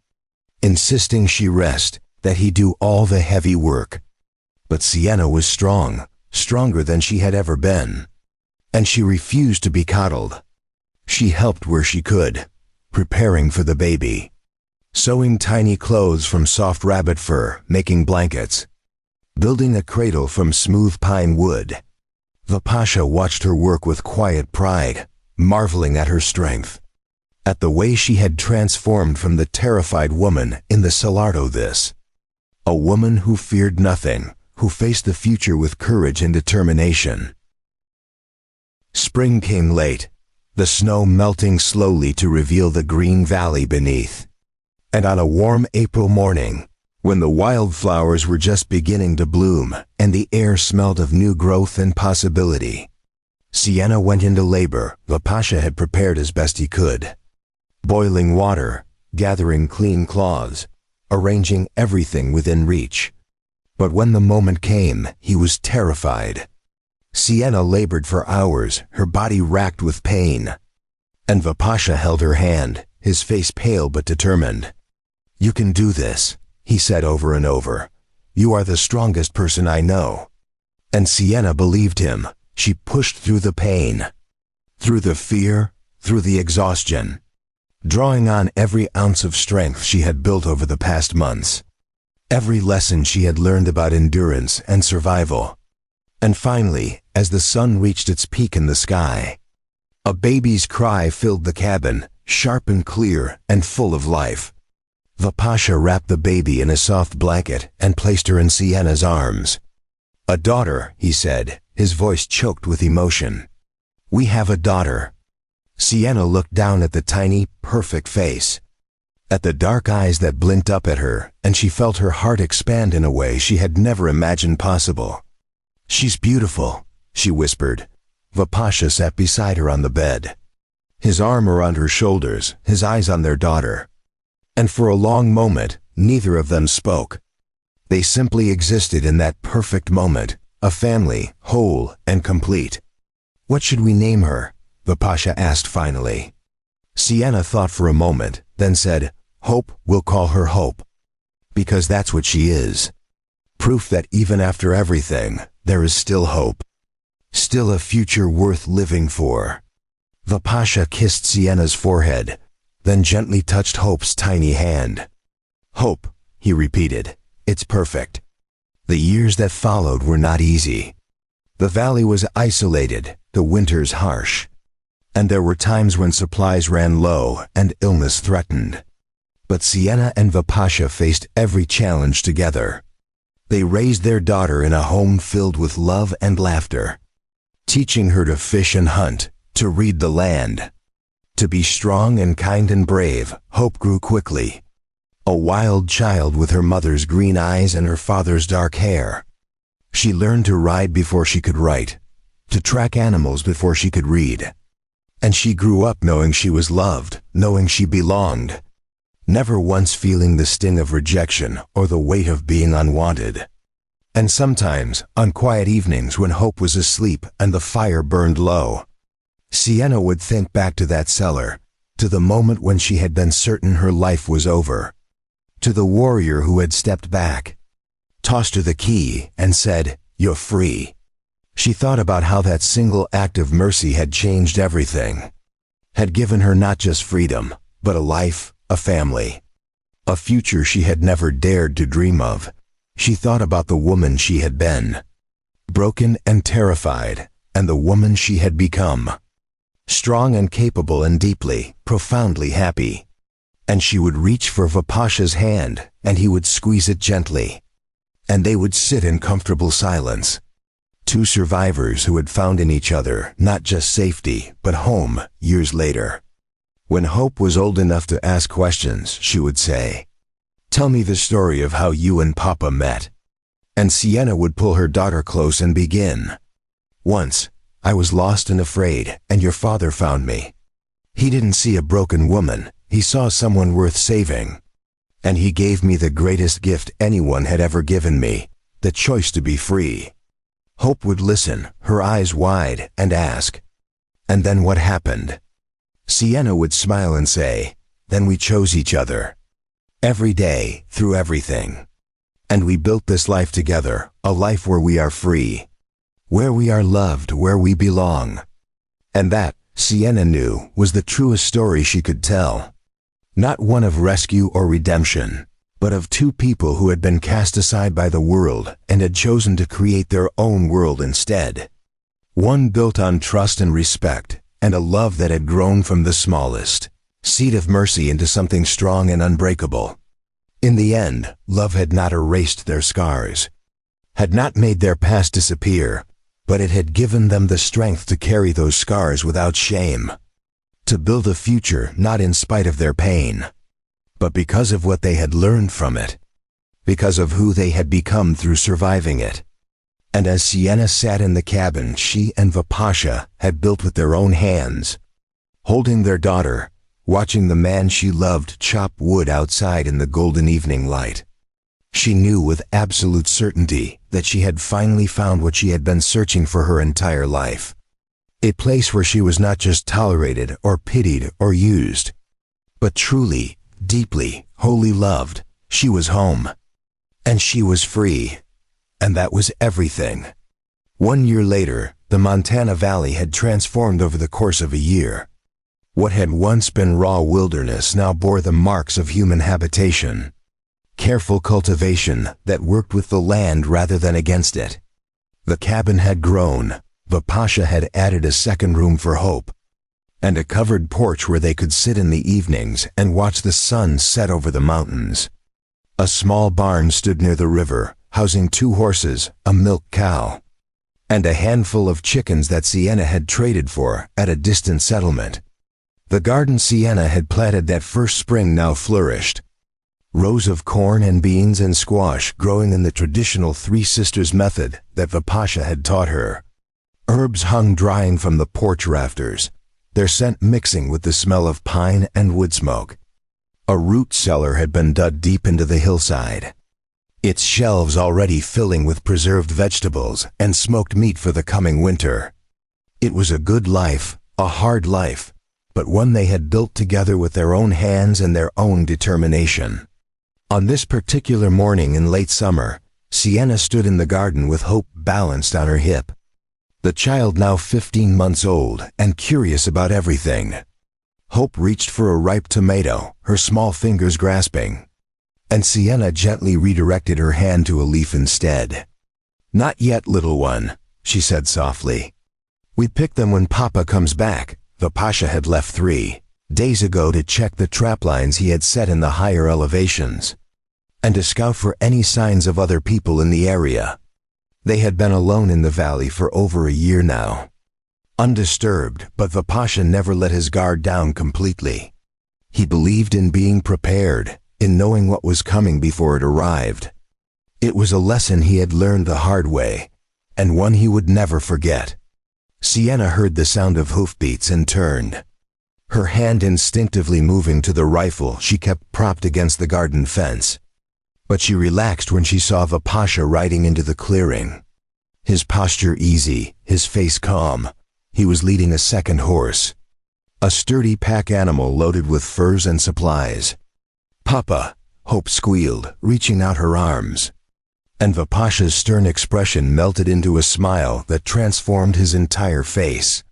S1: insisting she rest, that he do all the heavy work. But Sienna was strong, stronger than she had ever been, and she refused to be coddled. She helped where she could, preparing for the baby, sewing tiny clothes from soft rabbit fur, making blankets, building a cradle from smooth pine wood. Vipasha watched her work with quiet pride, marveling at her strength, at the way she had transformed from the terrified woman in the Salardo this. A woman who feared nothing, who faced the future with courage and determination. Spring came late, the snow melting slowly to reveal the green valley beneath. And on a warm April morning, when the wildflowers were just beginning to bloom and the air smelled of new growth and possibility, Sienna went into labor. Vipasha had prepared as best he could, boiling water, gathering clean cloths, arranging everything within reach. But when the moment came, he was terrified. Sienna labored for hours, her body racked with pain. And Vipasha held her hand, his face pale but determined. "You can do this," he said over and over. "You are the strongest person I know." And Sienna believed him. She pushed through the pain, through the fear, through the exhaustion, drawing on every ounce of strength she had built over the past months, every lesson she had learned about endurance and survival. And finally, as the sun reached its peak in the sky, a baby's cry filled the cabin, sharp and clear and full of life. Vipasha wrapped the baby in a soft blanket and placed her in Sienna's arms. "A daughter," he said, his voice choked with emotion. "We have a daughter." Sienna looked down at the tiny, perfect face, at the dark eyes that blinked up at her, and she felt her heart expand in a way she had never imagined possible. "She's beautiful," she whispered. Vipasha sat beside her on the bed, his arm around her shoulders, his eyes on their daughter. And for a long moment, neither of them spoke. They simply existed in that perfect moment, a family, whole and complete. "What should we name her?" Vipasha asked finally. Sienna thought for a moment, then said, "Hope, we'll call her Hope. Because that's what she is. Proof that even after everything, there is still hope. Still a future worth living for." Vipasha kissed Sienna's forehead, then gently touched Hope's tiny hand. "Hope," he repeated. "It's perfect." The years that followed were not easy. The valley was isolated, the winters harsh, and there were times when supplies ran low and illness threatened. But Sienna and Vipasha faced every challenge together. They raised their daughter in a home filled with love and laughter, teaching her to fish and hunt, to read the land. To be strong and kind and brave, Hope grew quickly. A wild child with her mother's green eyes and her father's dark hair. She learned to ride before she could write, to track animals before she could read. And she grew up knowing she was loved, knowing she belonged, never once feeling the sting of rejection or the weight of being unwanted. And sometimes, on quiet evenings when Hope was asleep and the fire burned low, Sienna would think back to that cellar, to the moment when she had been certain her life was over, to the warrior who had stepped back, tossed her the key, and said, "You're free." She thought about how that single act of mercy had changed everything, had given her not just freedom, but a life, a family, a future she had never dared to dream of. She thought about the woman she had been, broken and terrified, and the woman she had become, strong and capable and deeply, profoundly happy. And she would reach for Vipasha's hand, and he would squeeze it gently, and they would sit in comfortable silence. Two survivors who had found in each other not just safety, but home, years later. When Hope was old enough to ask questions, she would say, "Tell me the story of how you and Papa met." And Sienna would pull her daughter close and begin. "Once, I was lost and afraid, and your father found me. He didn't see a broken woman, he saw someone worth saving. And he gave me the greatest gift anyone had ever given me, the choice to be free." Hope would listen, her eyes wide, and ask, "And then what happened?" Sienna would smile and say, "Then we chose each other. Every day, through everything. And we built this life together, a life where we are free, where we are loved, where we belong." And that, Sienna knew, was the truest story she could tell. Not one of rescue or redemption, but of two people who had been cast aside by the world and had chosen to create their own world instead. One built on trust and respect, and a love that had grown from the smallest seed of mercy into something strong and unbreakable. In the end, love had not erased their scars, had not made their past disappear, but it had given them the strength to carry those scars without shame, to build a future not in spite of their pain, but because of what they had learned from it, because of who they had become through surviving it. And as Sienna sat in the cabin she and Vipasha had built with their own hands, holding their daughter, watching the man she loved chop wood outside in the golden evening light, she knew with absolute certainty that she had finally found what she had been searching for her entire life. A place where she was not just tolerated or pitied or used, but truly, deeply, wholly loved. She was home. And she was free. And that was everything. 1 year later, the Montana Valley had transformed over the course of a year. What had once been raw wilderness now bore the marks of human habitation. Careful cultivation that worked with the land rather than against it. The cabin had grown. Vipasha had added a second room for Hope, and a covered porch where they could sit in the evenings and watch the sun set over the mountains. A small barn stood near the river, housing 2 horses, a milk cow, and a handful of chickens that Sienna had traded for at a distant settlement. The garden Sienna had planted that first spring now flourished. Rows of corn and beans and squash growing in the traditional Three Sisters method that Vipasha had taught her. Herbs hung drying from the porch rafters, their scent mixing with the smell of pine and wood smoke. A root cellar had been dug deep into the hillside, its shelves already filling with preserved vegetables and smoked meat for the coming winter. It was a good life, a hard life, but one they had built together with their own hands and their own determination. On this particular morning in late summer, Sienna stood in the garden with Hope balanced on her hip. The child now 15 months old and curious about everything. Hope reached for a ripe tomato, her small fingers grasping, and Sienna gently redirected her hand to a leaf instead. "Not yet, little one," she said softly. "We pick them when Papa comes back." Vipasha had left 3 days ago to check the trap lines he had set in the higher elevations, and to scout for any signs of other people in the area. They had been alone in the valley for over a year now. Undisturbed, but Vipasha never let his guard down completely. He believed in being prepared, in knowing what was coming before it arrived. It was a lesson he had learned the hard way, and one he would never forget. Sienna heard the sound of hoofbeats and turned, her hand instinctively moving to the rifle she kept propped against the garden fence. But she relaxed when she saw Vipasha riding into the clearing. His posture easy, his face calm. He was leading a second horse, a sturdy pack animal loaded with furs and supplies. "Papa," Hope squealed, reaching out her arms. And Vipasha's stern expression melted into a smile that transformed his entire face.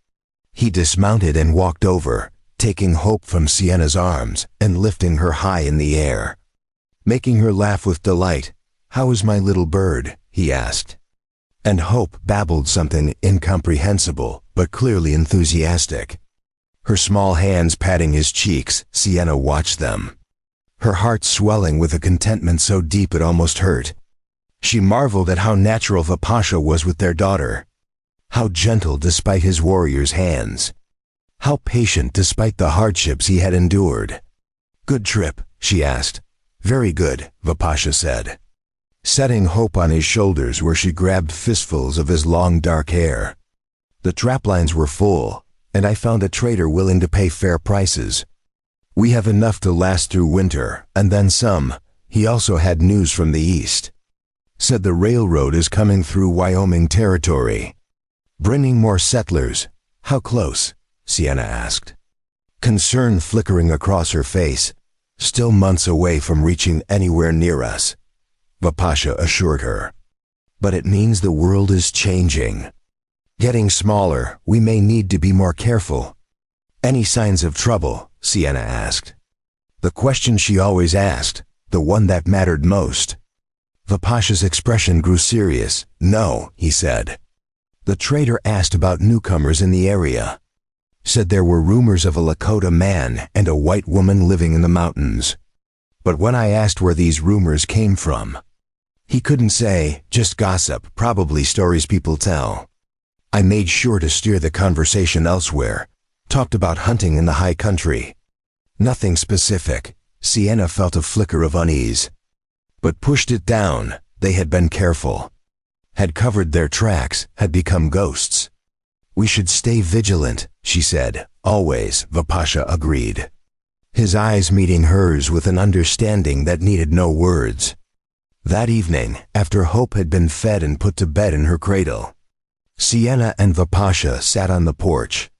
S1: He dismounted and walked over, taking Hope from Sienna's arms and lifting her high in the air. Making her laugh with delight. "How is my little bird?" he asked. And Hope babbled something incomprehensible, but clearly enthusiastic. Her small hands patting his cheeks, Sienna watched them. Her heart swelling with a contentment so deep it almost hurt. She marveled at how natural Vipasha was with their daughter. How gentle despite his warrior's hands. How patient despite the hardships he had endured. "Good trip?" she asked. "Very good," Vipasha said, setting Hope on his shoulders where she grabbed fistfuls of his long dark hair. "The traplines were full, and I found a trader willing to pay fair prices. We have enough to last through winter, and then some." He also had news from the east. Said the railroad is coming through Wyoming territory, bringing more settlers. "How close?" Sienna asked, concern flickering across her face. "Still months away from reaching anywhere near us," Vipasha assured her. "But it means the world is changing. Getting smaller, we may need to be more careful." "Any signs of trouble?" Sienna asked. The question she always asked, the one that mattered most. Vipasha's expression grew serious. "No," he said. "The trader asked about newcomers in the area. Said there were rumors of a Lakota man and a white woman living in the mountains. But when I asked where these rumors came from, he couldn't say, just gossip, probably stories people tell. I made sure to steer the conversation elsewhere, talked about hunting in the high country. Nothing specific." Sienna felt a flicker of unease, but pushed it down. They had been careful. Had covered their tracks, had become ghosts. "We should stay vigilant," she said. "Always," Vipasha agreed, his eyes meeting hers with an understanding that needed no words. That evening, after Hope had been fed and put to bed in her cradle, Sienna and Vipasha sat on the porch.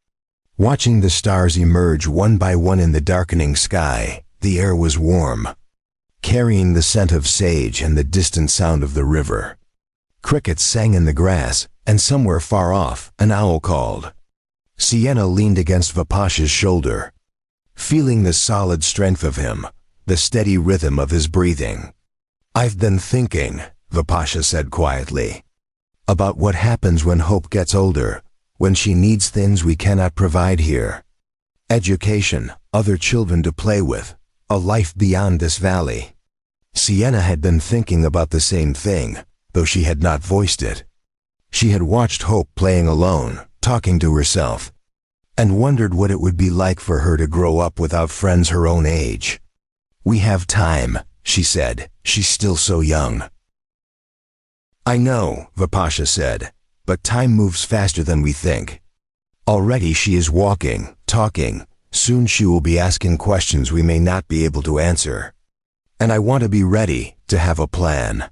S1: Watching the stars emerge one by one in the darkening sky, the air was warm, carrying the scent of sage and the distant sound of the river. Crickets sang in the grass, and somewhere far off, an owl called. Sienna leaned against Vipasha's shoulder, feeling the solid strength of him, the steady rhythm of his breathing. "I've been thinking," Vipasha said quietly, "about what happens when Hope gets older, when she needs things we cannot provide here. Education, other children to play with, a life beyond this valley." Sienna had been thinking about the same thing, though she had not voiced it. She had watched Hope playing alone, talking to herself, and wondered what it would be like for her to grow up without friends her own age. "We have time," she said. "She's still so young." "I know," Vipasha said, "but time moves faster than we think. Already she is walking, talking. Soon she will be asking questions we may not be able to answer. And I want to be ready, to have a plan."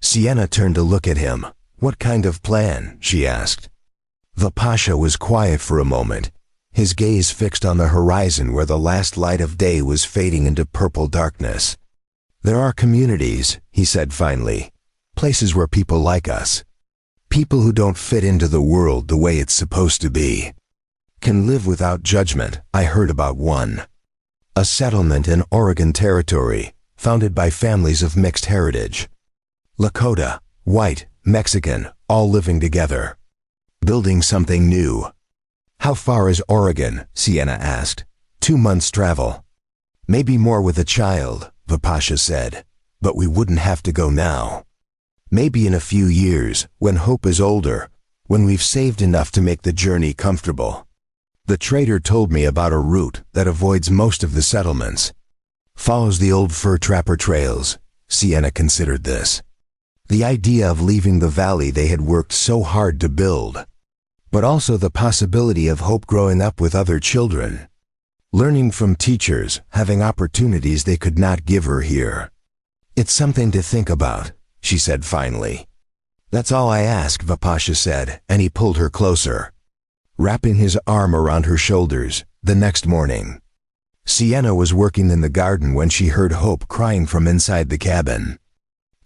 S1: Sienna turned to look at him. "What kind of plan?" she asked. Vipasha was quiet for a moment, his gaze fixed on the horizon where the last light of day was fading into purple darkness. "There are communities," he said finally, "places where people like us, people who don't fit into the world the way it's supposed to be, can live without judgment." I heard about one. A settlement in Oregon Territory, founded by families of mixed heritage. Lakota, white, Mexican, all living together, building something new. "How far is Oregon?" Sienna asked. 2 months' travel. "Maybe more with a child," Vipasha said, "but we wouldn't have to go now. Maybe in a few years, when Hope is older, when we've saved enough to make the journey comfortable." The trader told me about a route that avoids most of the settlements. Follows the old fur trapper trails. Sienna considered this. The idea of leaving the valley they had worked so hard to build, but also the possibility of Hope growing up with other children, learning from teachers, having opportunities they could not give her here. "It's something to think about," she said finally. "That's all I ask," Vipasha said, and he pulled her closer, wrapping his arm around her shoulders. The next morning, Sienna was working in the garden when she heard Hope crying from inside the cabin.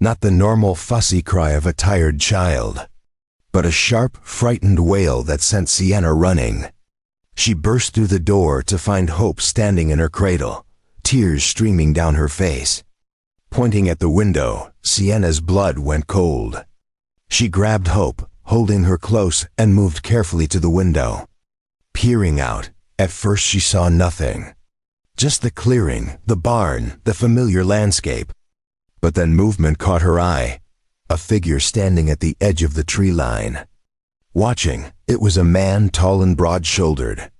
S1: Not the normal fussy cry of a tired child, but a sharp, frightened wail that sent Sienna running. She burst through the door to find Hope standing in her cradle, tears streaming down her face. Pointing at the window, Sienna's blood went cold. She grabbed Hope, holding her close, and moved carefully to the window. Peering out, at first she saw nothing. Just the clearing, the barn, the familiar landscape. But then movement caught her eye. A figure standing at the edge of the tree line. Watching, it was a man tall and broad-shouldered,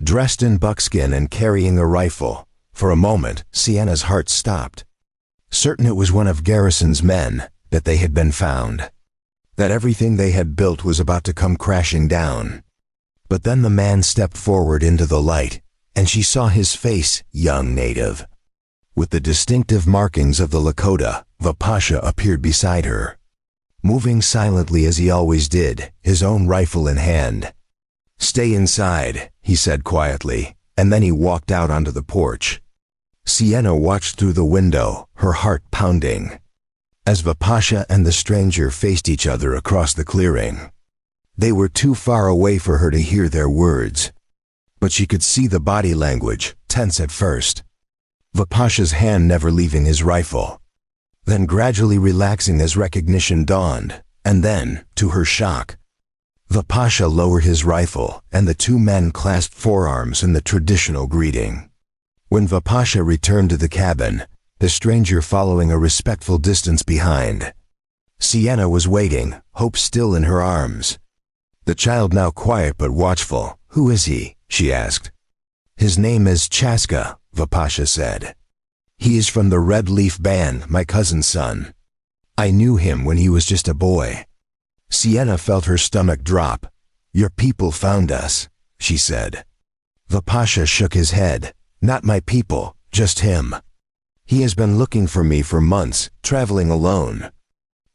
S1: dressed in buckskin and carrying a rifle. For a moment, Sienna's heart stopped. Certain it was one of Garrison's men, that they had been found. That everything they had built was about to come crashing down. But then the man stepped forward into the light, and she saw his face, young native. With the distinctive markings of the Lakota, Vapasha appeared beside her, moving silently as he always did, his own rifle in hand. "Stay inside," he said quietly, and then he walked out onto the porch. Sienna watched through the window, her heart pounding, as Vapasha and the stranger faced each other across the clearing. They were too far away for her to hear their words, but she could see the body language, tense at first. Vapasha's hand never leaving his rifle, then gradually relaxing as recognition dawned, and then, to her shock, Vapasha lowered his rifle, and the two men clasped forearms in the traditional greeting. When Vapasha returned to the cabin, the stranger following a respectful distance behind. Sienna was waiting, Hope still in her arms. The child now quiet but watchful. "Who is he?" she asked. "His name is Chaska," Vapasha said. "He is from the Red Leaf Band, my cousin's son. I knew him when he was just a boy." Sienna felt her stomach drop. "Your people found us," she said. Vapasha shook his head. "Not my people, just him. He has been looking for me for months, traveling alone.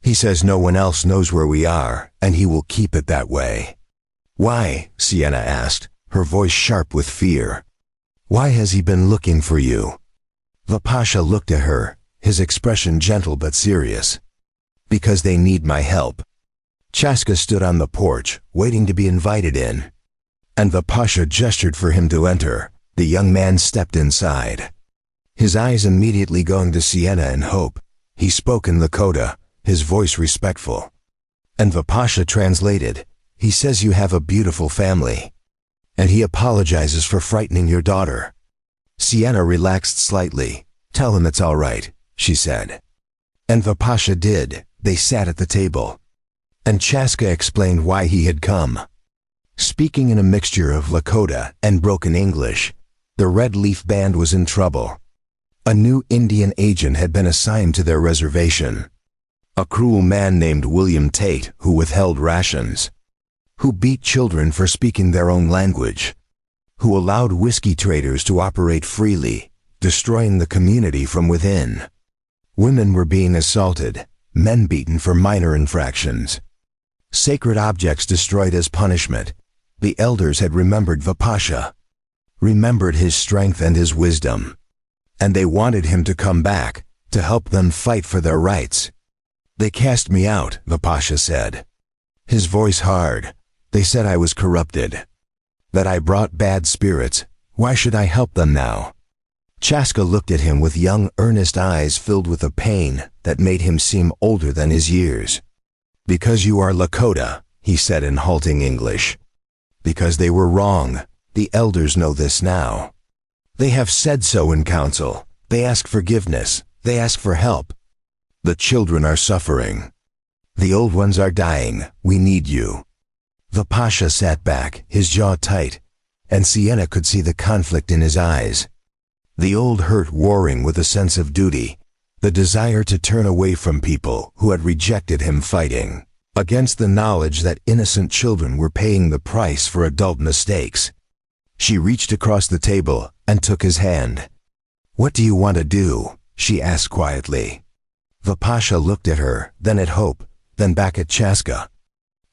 S1: He says no one else knows where we are, and he will keep it that way." "Why?" Sienna asked, her voice sharp with fear. "Why has he been looking for you?" Vapasha looked at her, his expression gentle but serious. "Because they need my help." Chaska stood on the porch, waiting to be invited in, and Vapasha gestured for him to enter. The young man stepped inside, his eyes immediately going to Sienna and Hope. He spoke in Lakota, his voice respectful. And Vapasha translated, "He says you have a beautiful family, and he apologizes for frightening your daughter." Sienna relaxed slightly. "Tell him it's all right," she said. And Vapasha did. They sat at the table, and Chaska explained why he had come. Speaking in a mixture of Lakota and broken English, the Red Leaf Band was in trouble. A new Indian agent had been assigned to their reservation. A cruel man named William Tate who withheld rations, who beat children for speaking their own language, who allowed whiskey traders to operate freely, destroying the community from within. Women were being assaulted, men beaten for minor infractions, sacred objects destroyed as punishment. The elders had remembered Vapasha, remembered his strength and his wisdom, and they wanted him to come back, to help them fight for their rights. "They cast me out," Vapasha said, his voice hard. "They said I was corrupted, that I brought bad spirits. Why should I help them now?" Chaska looked at him with young, earnest eyes filled with a pain that made him seem older than his years. "Because you are Lakota," he said in halting English. "Because they were wrong. The elders know this now. They have said so in council. They ask forgiveness. They ask for help. The children are suffering. The old ones are dying. We need you." Vapasha sat back, his jaw tight, and Sienna could see the conflict in his eyes. The old hurt warring with a sense of duty, the desire to turn away from people who had rejected him, fighting against the knowledge that innocent children were paying the price for adult mistakes. She reached across the table and took his hand. "What do you want to do?" she asked quietly. Vapasha looked at her, then at Hope, then back at Chaska.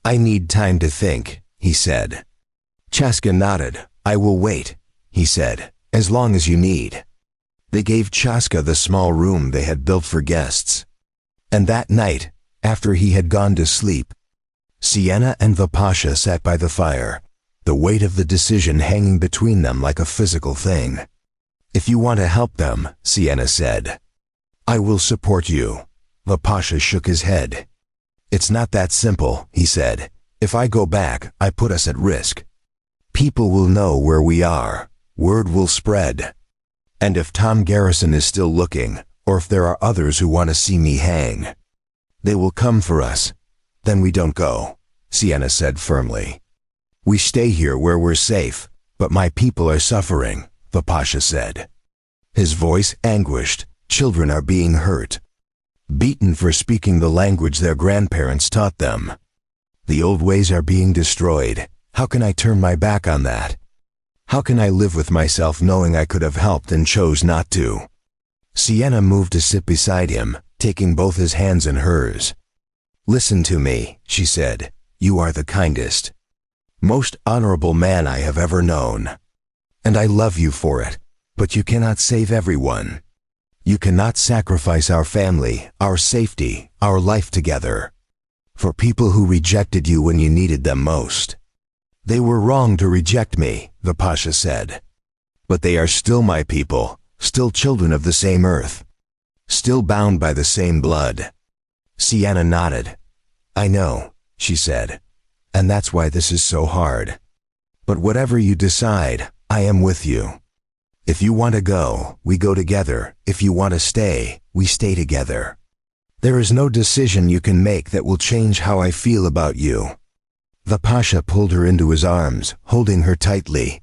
S1: "I need time to think," he said. Chaska nodded. "I will wait," he said, "as long as you need." They gave Chaska the small room they had built for guests. And that night, after he had gone to sleep, Sienna and Vipasha sat by the fire, the weight of the decision hanging between them like a physical thing. "If you want to help them," Sienna said, "I will support you." Vipasha shook his head. "It's not that simple," he said. "If I go back, I put us at risk. People will know where we are. Word will spread. And if Tom Garrison is still looking, or if there are others who want to see me hang, they will come for us. Then we don't go," Sienna said firmly. "We stay here where we're safe, but my people are suffering," Vipasha said. His voice anguished. "Children are being hurt, beaten for speaking the language their grandparents taught them. The old ways are being destroyed. How can I turn my back on that? How can I live with myself knowing I could have helped and chose not to?" Sienna moved to sit beside him, taking both his hands in hers. "Listen to me," she said. "You are the kindest, most honorable man I have ever known. And I love you for it, but you cannot save everyone. You cannot sacrifice our family, our safety, our life together, for people who rejected you when you needed them most. They were wrong to reject me," Vipasha said. "But they are still my people, still children of the same earth, still bound by the same blood." Sienna nodded. "I know," she said, "and that's why this is so hard. But whatever you decide, I am with you. If you want to go, we go together. If you want to stay, we stay together. There is no decision you can make that will change how I feel about you." Vipasha pulled her into his arms, holding her tightly.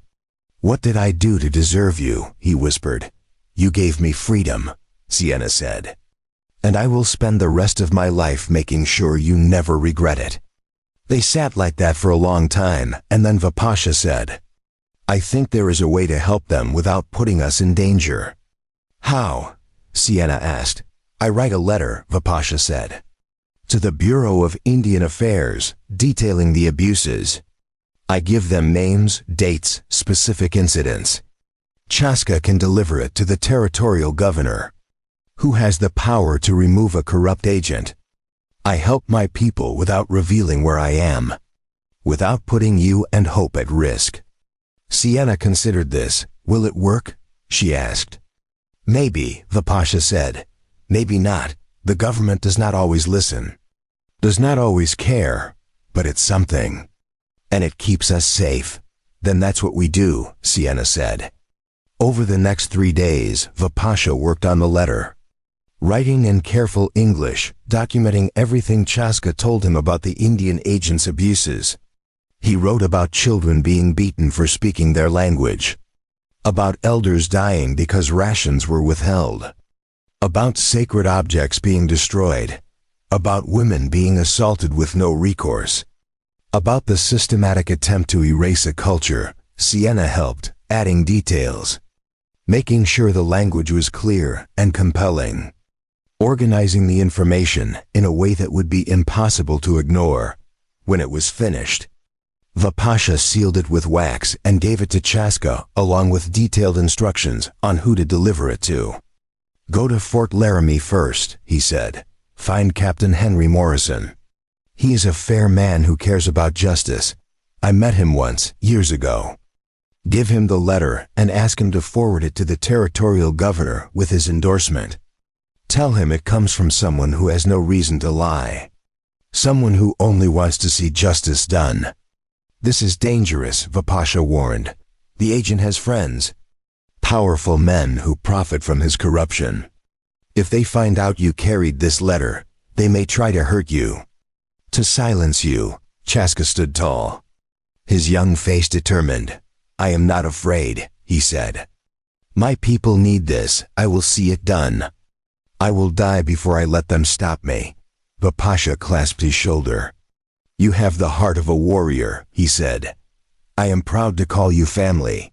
S1: "What did I do to deserve you?" he whispered. "You gave me freedom," Sienna said. "And I will spend the rest of my life making sure you never regret it." They sat like that for a long time, and then Vipasha said, "I think there is a way to help them without putting us in danger." "How?" Sienna asked. "I write a letter," Vipasha said, "to the Bureau of Indian Affairs, detailing the abuses. I give them names, dates, specific incidents. Chaska can deliver it to the territorial governor, who has the power to remove a corrupt agent. I help my people without revealing where I am, without putting you and Hope at risk." Sienna considered this. "Will it work?" she asked. "Maybe," Vipasha said. "Maybe not. The government does not always listen, does not always care, but it's something. And it keeps us safe." "Then that's what we do," Sienna said. Over the next 3 days, Vipasha worked on the letter, writing in careful English, documenting everything Chaska told him about the Indian agent's abuses. He wrote about children being beaten for speaking their language, about elders dying because rations were withheld, about sacred objects being destroyed, about women being assaulted with no recourse, about the systematic attempt to erase a culture. Sienna helped, adding details, making sure the language was clear and compelling, organizing the information in a way that would be impossible to ignore. When it was finished, Vipasha sealed it with wax and gave it to Chaska along with detailed instructions on who to deliver it to. "Go to Fort Laramie first," he said. "Find Captain Henry Morrison. He is a fair man who cares about justice. I met him once, years ago. Give him the letter and ask him to forward it to the territorial governor with his endorsement. Tell him it comes from someone who has no reason to lie, someone who only wants to see justice done." "This is dangerous," Vipasha warned. "The agent has friends, powerful men who profit from his corruption. If they find out you carried this letter, they may try to hurt you, to silence you." Chaska stood tall, his young face determined. "I am not afraid," he said. "My people need this. I will see it done. I will die before I let them stop me." Vipasha clasped his shoulder. "You have the heart of a warrior," he said. "I am proud to call you family."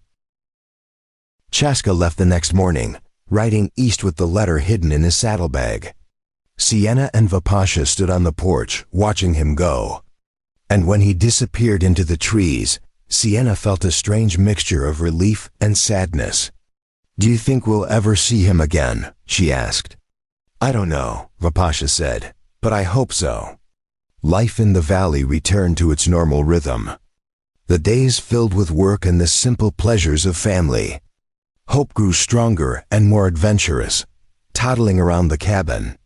S1: Chaska left the next morning, riding east with the letter hidden in his saddlebag. Sienna and Vipasha stood on the porch, watching him go. And when he disappeared into the trees, Sienna felt a strange mixture of relief and sadness. "Do you think we'll ever see him again?" she asked. I don't know, Vipasha said, but I hope so. Life in the valley returned to its normal rhythm. The days filled with work and the simple pleasures of family. Hope grew stronger and more adventurous, toddling around the cabin,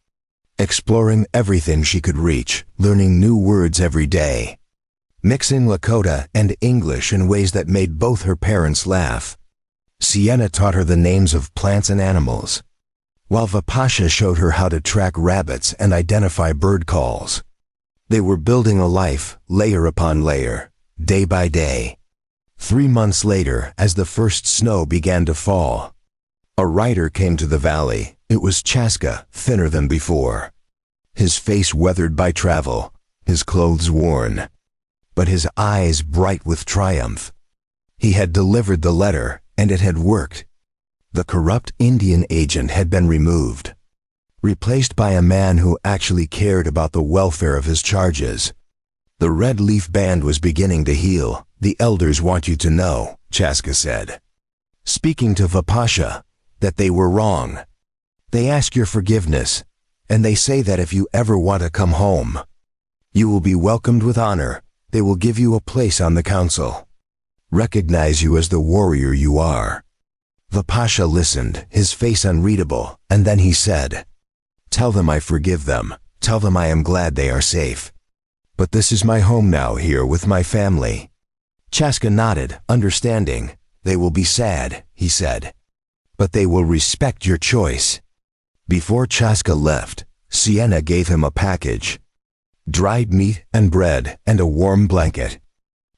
S1: exploring everything she could reach, learning new words every day, mixing Lakota and English in ways that made both her parents laugh. Sienna taught her the names of plants and animals, while Vipasha showed her how to track rabbits and identify bird calls. They were building a life, layer upon layer, day by day. 3 months later, as the first snow began to fall, a rider came to the valley. It was Chaska, thinner than before. His face weathered by travel, his clothes worn, but his eyes bright with triumph. He had delivered the letter, and it had worked. The corrupt Indian agent had been removed, replaced by a man who actually cared about the welfare of his charges. The Red Leaf Band was beginning to heal. The elders want you to know, Chaska said, speaking to Vipasha, that they were wrong. They ask your forgiveness, and they say that if you ever want to come home, you will be welcomed with honor. They will give you a place on the council, recognize you as the warrior you are. Vipasha listened, his face unreadable, and then he said, "Tell them I forgive them. Tell them I am glad they are safe. But this is my home now, here with my family." Chaska nodded, understanding. "They will be sad," he said, "but they will respect your choice." Before Chaska left, Sienna gave him a package: dried meat and bread and a warm blanket,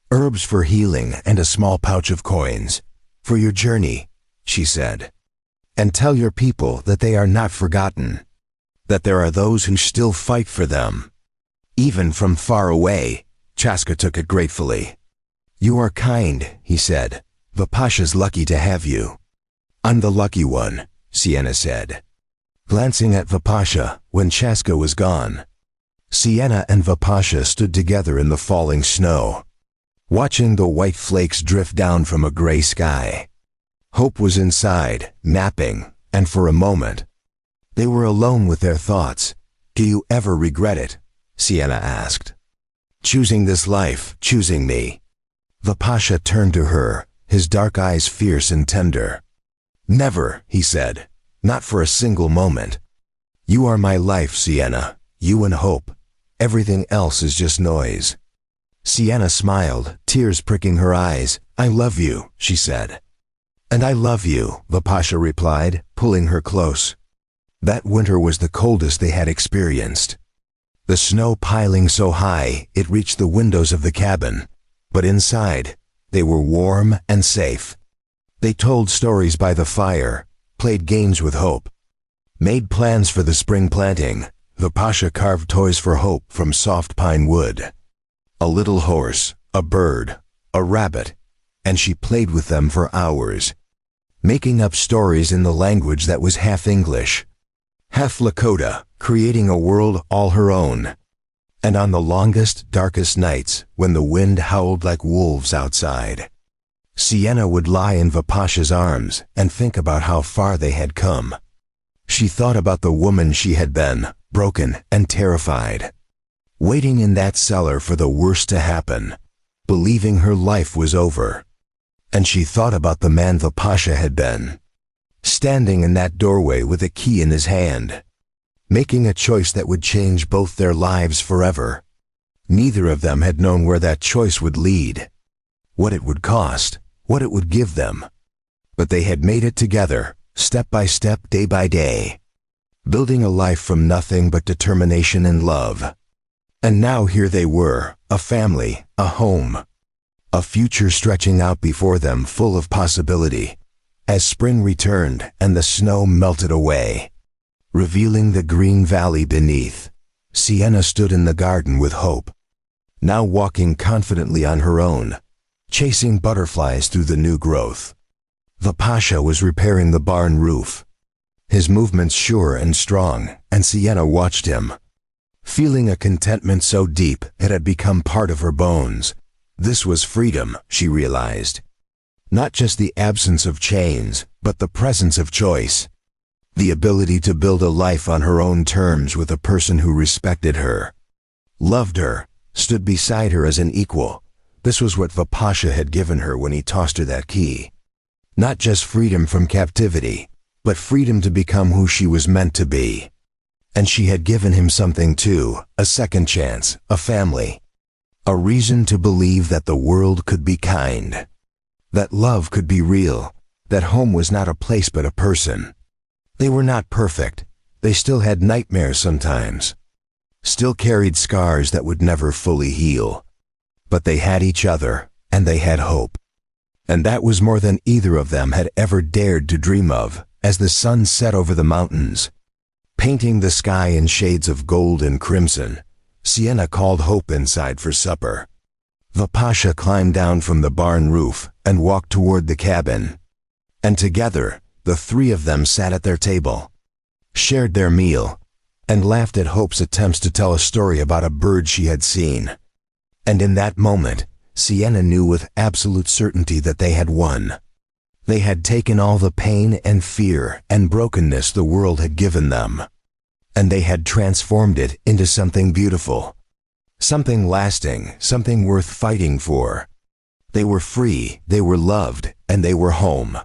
S1: herbs for healing and a small pouch of coins. "For your journey," she said, "and tell your people that they are not forgotten, that there are those who still fight for them, even from far away." Chaska took it gratefully. "You are kind," he said. "Vipasha's lucky to have you." "I'm the lucky one," Sienna said, glancing at Vipasha when Chaska was gone. Sienna and Vipasha stood together in the falling snow, watching the white flakes drift down from a gray sky. Hope was inside, napping, and for a moment, they were alone with their thoughts. "Do you ever regret it?" Sienna asked. "Choosing this life, choosing me?" Vipasha turned to her, his dark eyes fierce and tender. "Never," he said, "not for a single moment. You are my life, Sienna, you and Hope. Everything else is just noise." Sienna smiled, tears pricking her eyes. "I love you," she said. "And I love you," Vipasha replied, pulling her close. That winter was the coldest they had experienced, the snow piling so high it reached the windows of the cabin. But inside, they were warm and safe. They told stories by the fire, played games with Hope, made plans for the spring planting. Vipasha carved toys for Hope from soft pine wood: a little horse, a bird, a rabbit, and she played with them for hours, making up stories in the language that was half English, half Lakota, creating a world all her own. And on the longest, darkest nights, when the wind howled like wolves outside, Sienna would lie in Vipasha's arms and think about how far they had come. She thought about the woman she had been, broken and terrified, waiting in that cellar for the worst to happen, believing her life was over. And she thought about the man Vipasha had been, standing in that doorway with a key in his hand, making a choice that would change both their lives forever. Neither of them had known where that choice would lead, what it would cost, what it would give them. But they had made it together, step by step, day by day, building a life from nothing but determination and love. And now here they were, a family, a home, a future stretching out before them full of possibility. As spring returned and the snow melted away, revealing the green valley beneath, Sienna stood in the garden with Hope, now walking confidently on her own, chasing butterflies through the new growth. Vipasha was repairing the barn roof, his movements sure and strong, and Sienna watched him, feeling a contentment so deep it had become part of her bones. This was freedom, she realized. Not just the absence of chains, but the presence of choice. The ability to build a life on her own terms with a person who respected her, loved her, stood beside her as an equal. This was what Vipasha had given her when he tossed her that key. Not just freedom from captivity, but freedom to become who she was meant to be. And she had given him something too, a second chance, a family. A reason to believe that the world could be kind. That love could be real. That home was not a place but a person. They were not perfect. They still had nightmares sometimes. Still carried scars that would never fully heal. But they had each other, and they had hope. And that was more than either of them had ever dared to dream of. As the sun set over the mountains, painting the sky in shades of gold and crimson, Sienna called Hope inside for supper. Vipasha climbed down from the barn roof and walked toward the cabin. And together, the three of them sat at their table, shared their meal, and laughed at Hope's attempts to tell a story about a bird she had seen. And in that moment, Sienna knew with absolute certainty that they had won. They had taken all the pain and fear and brokenness the world had given them, and they had transformed it into something beautiful, something lasting, something worth fighting for. They were free, they were loved, and they were home.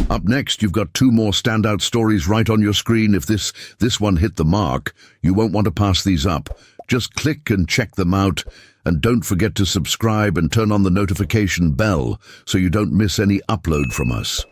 S2: Up next, you've got two more standout stories right on your screen. If this one hit the mark, you won't want to pass these up. Just click and check them out. And don't forget to subscribe and turn on the notification bell so you don't miss any upload from us.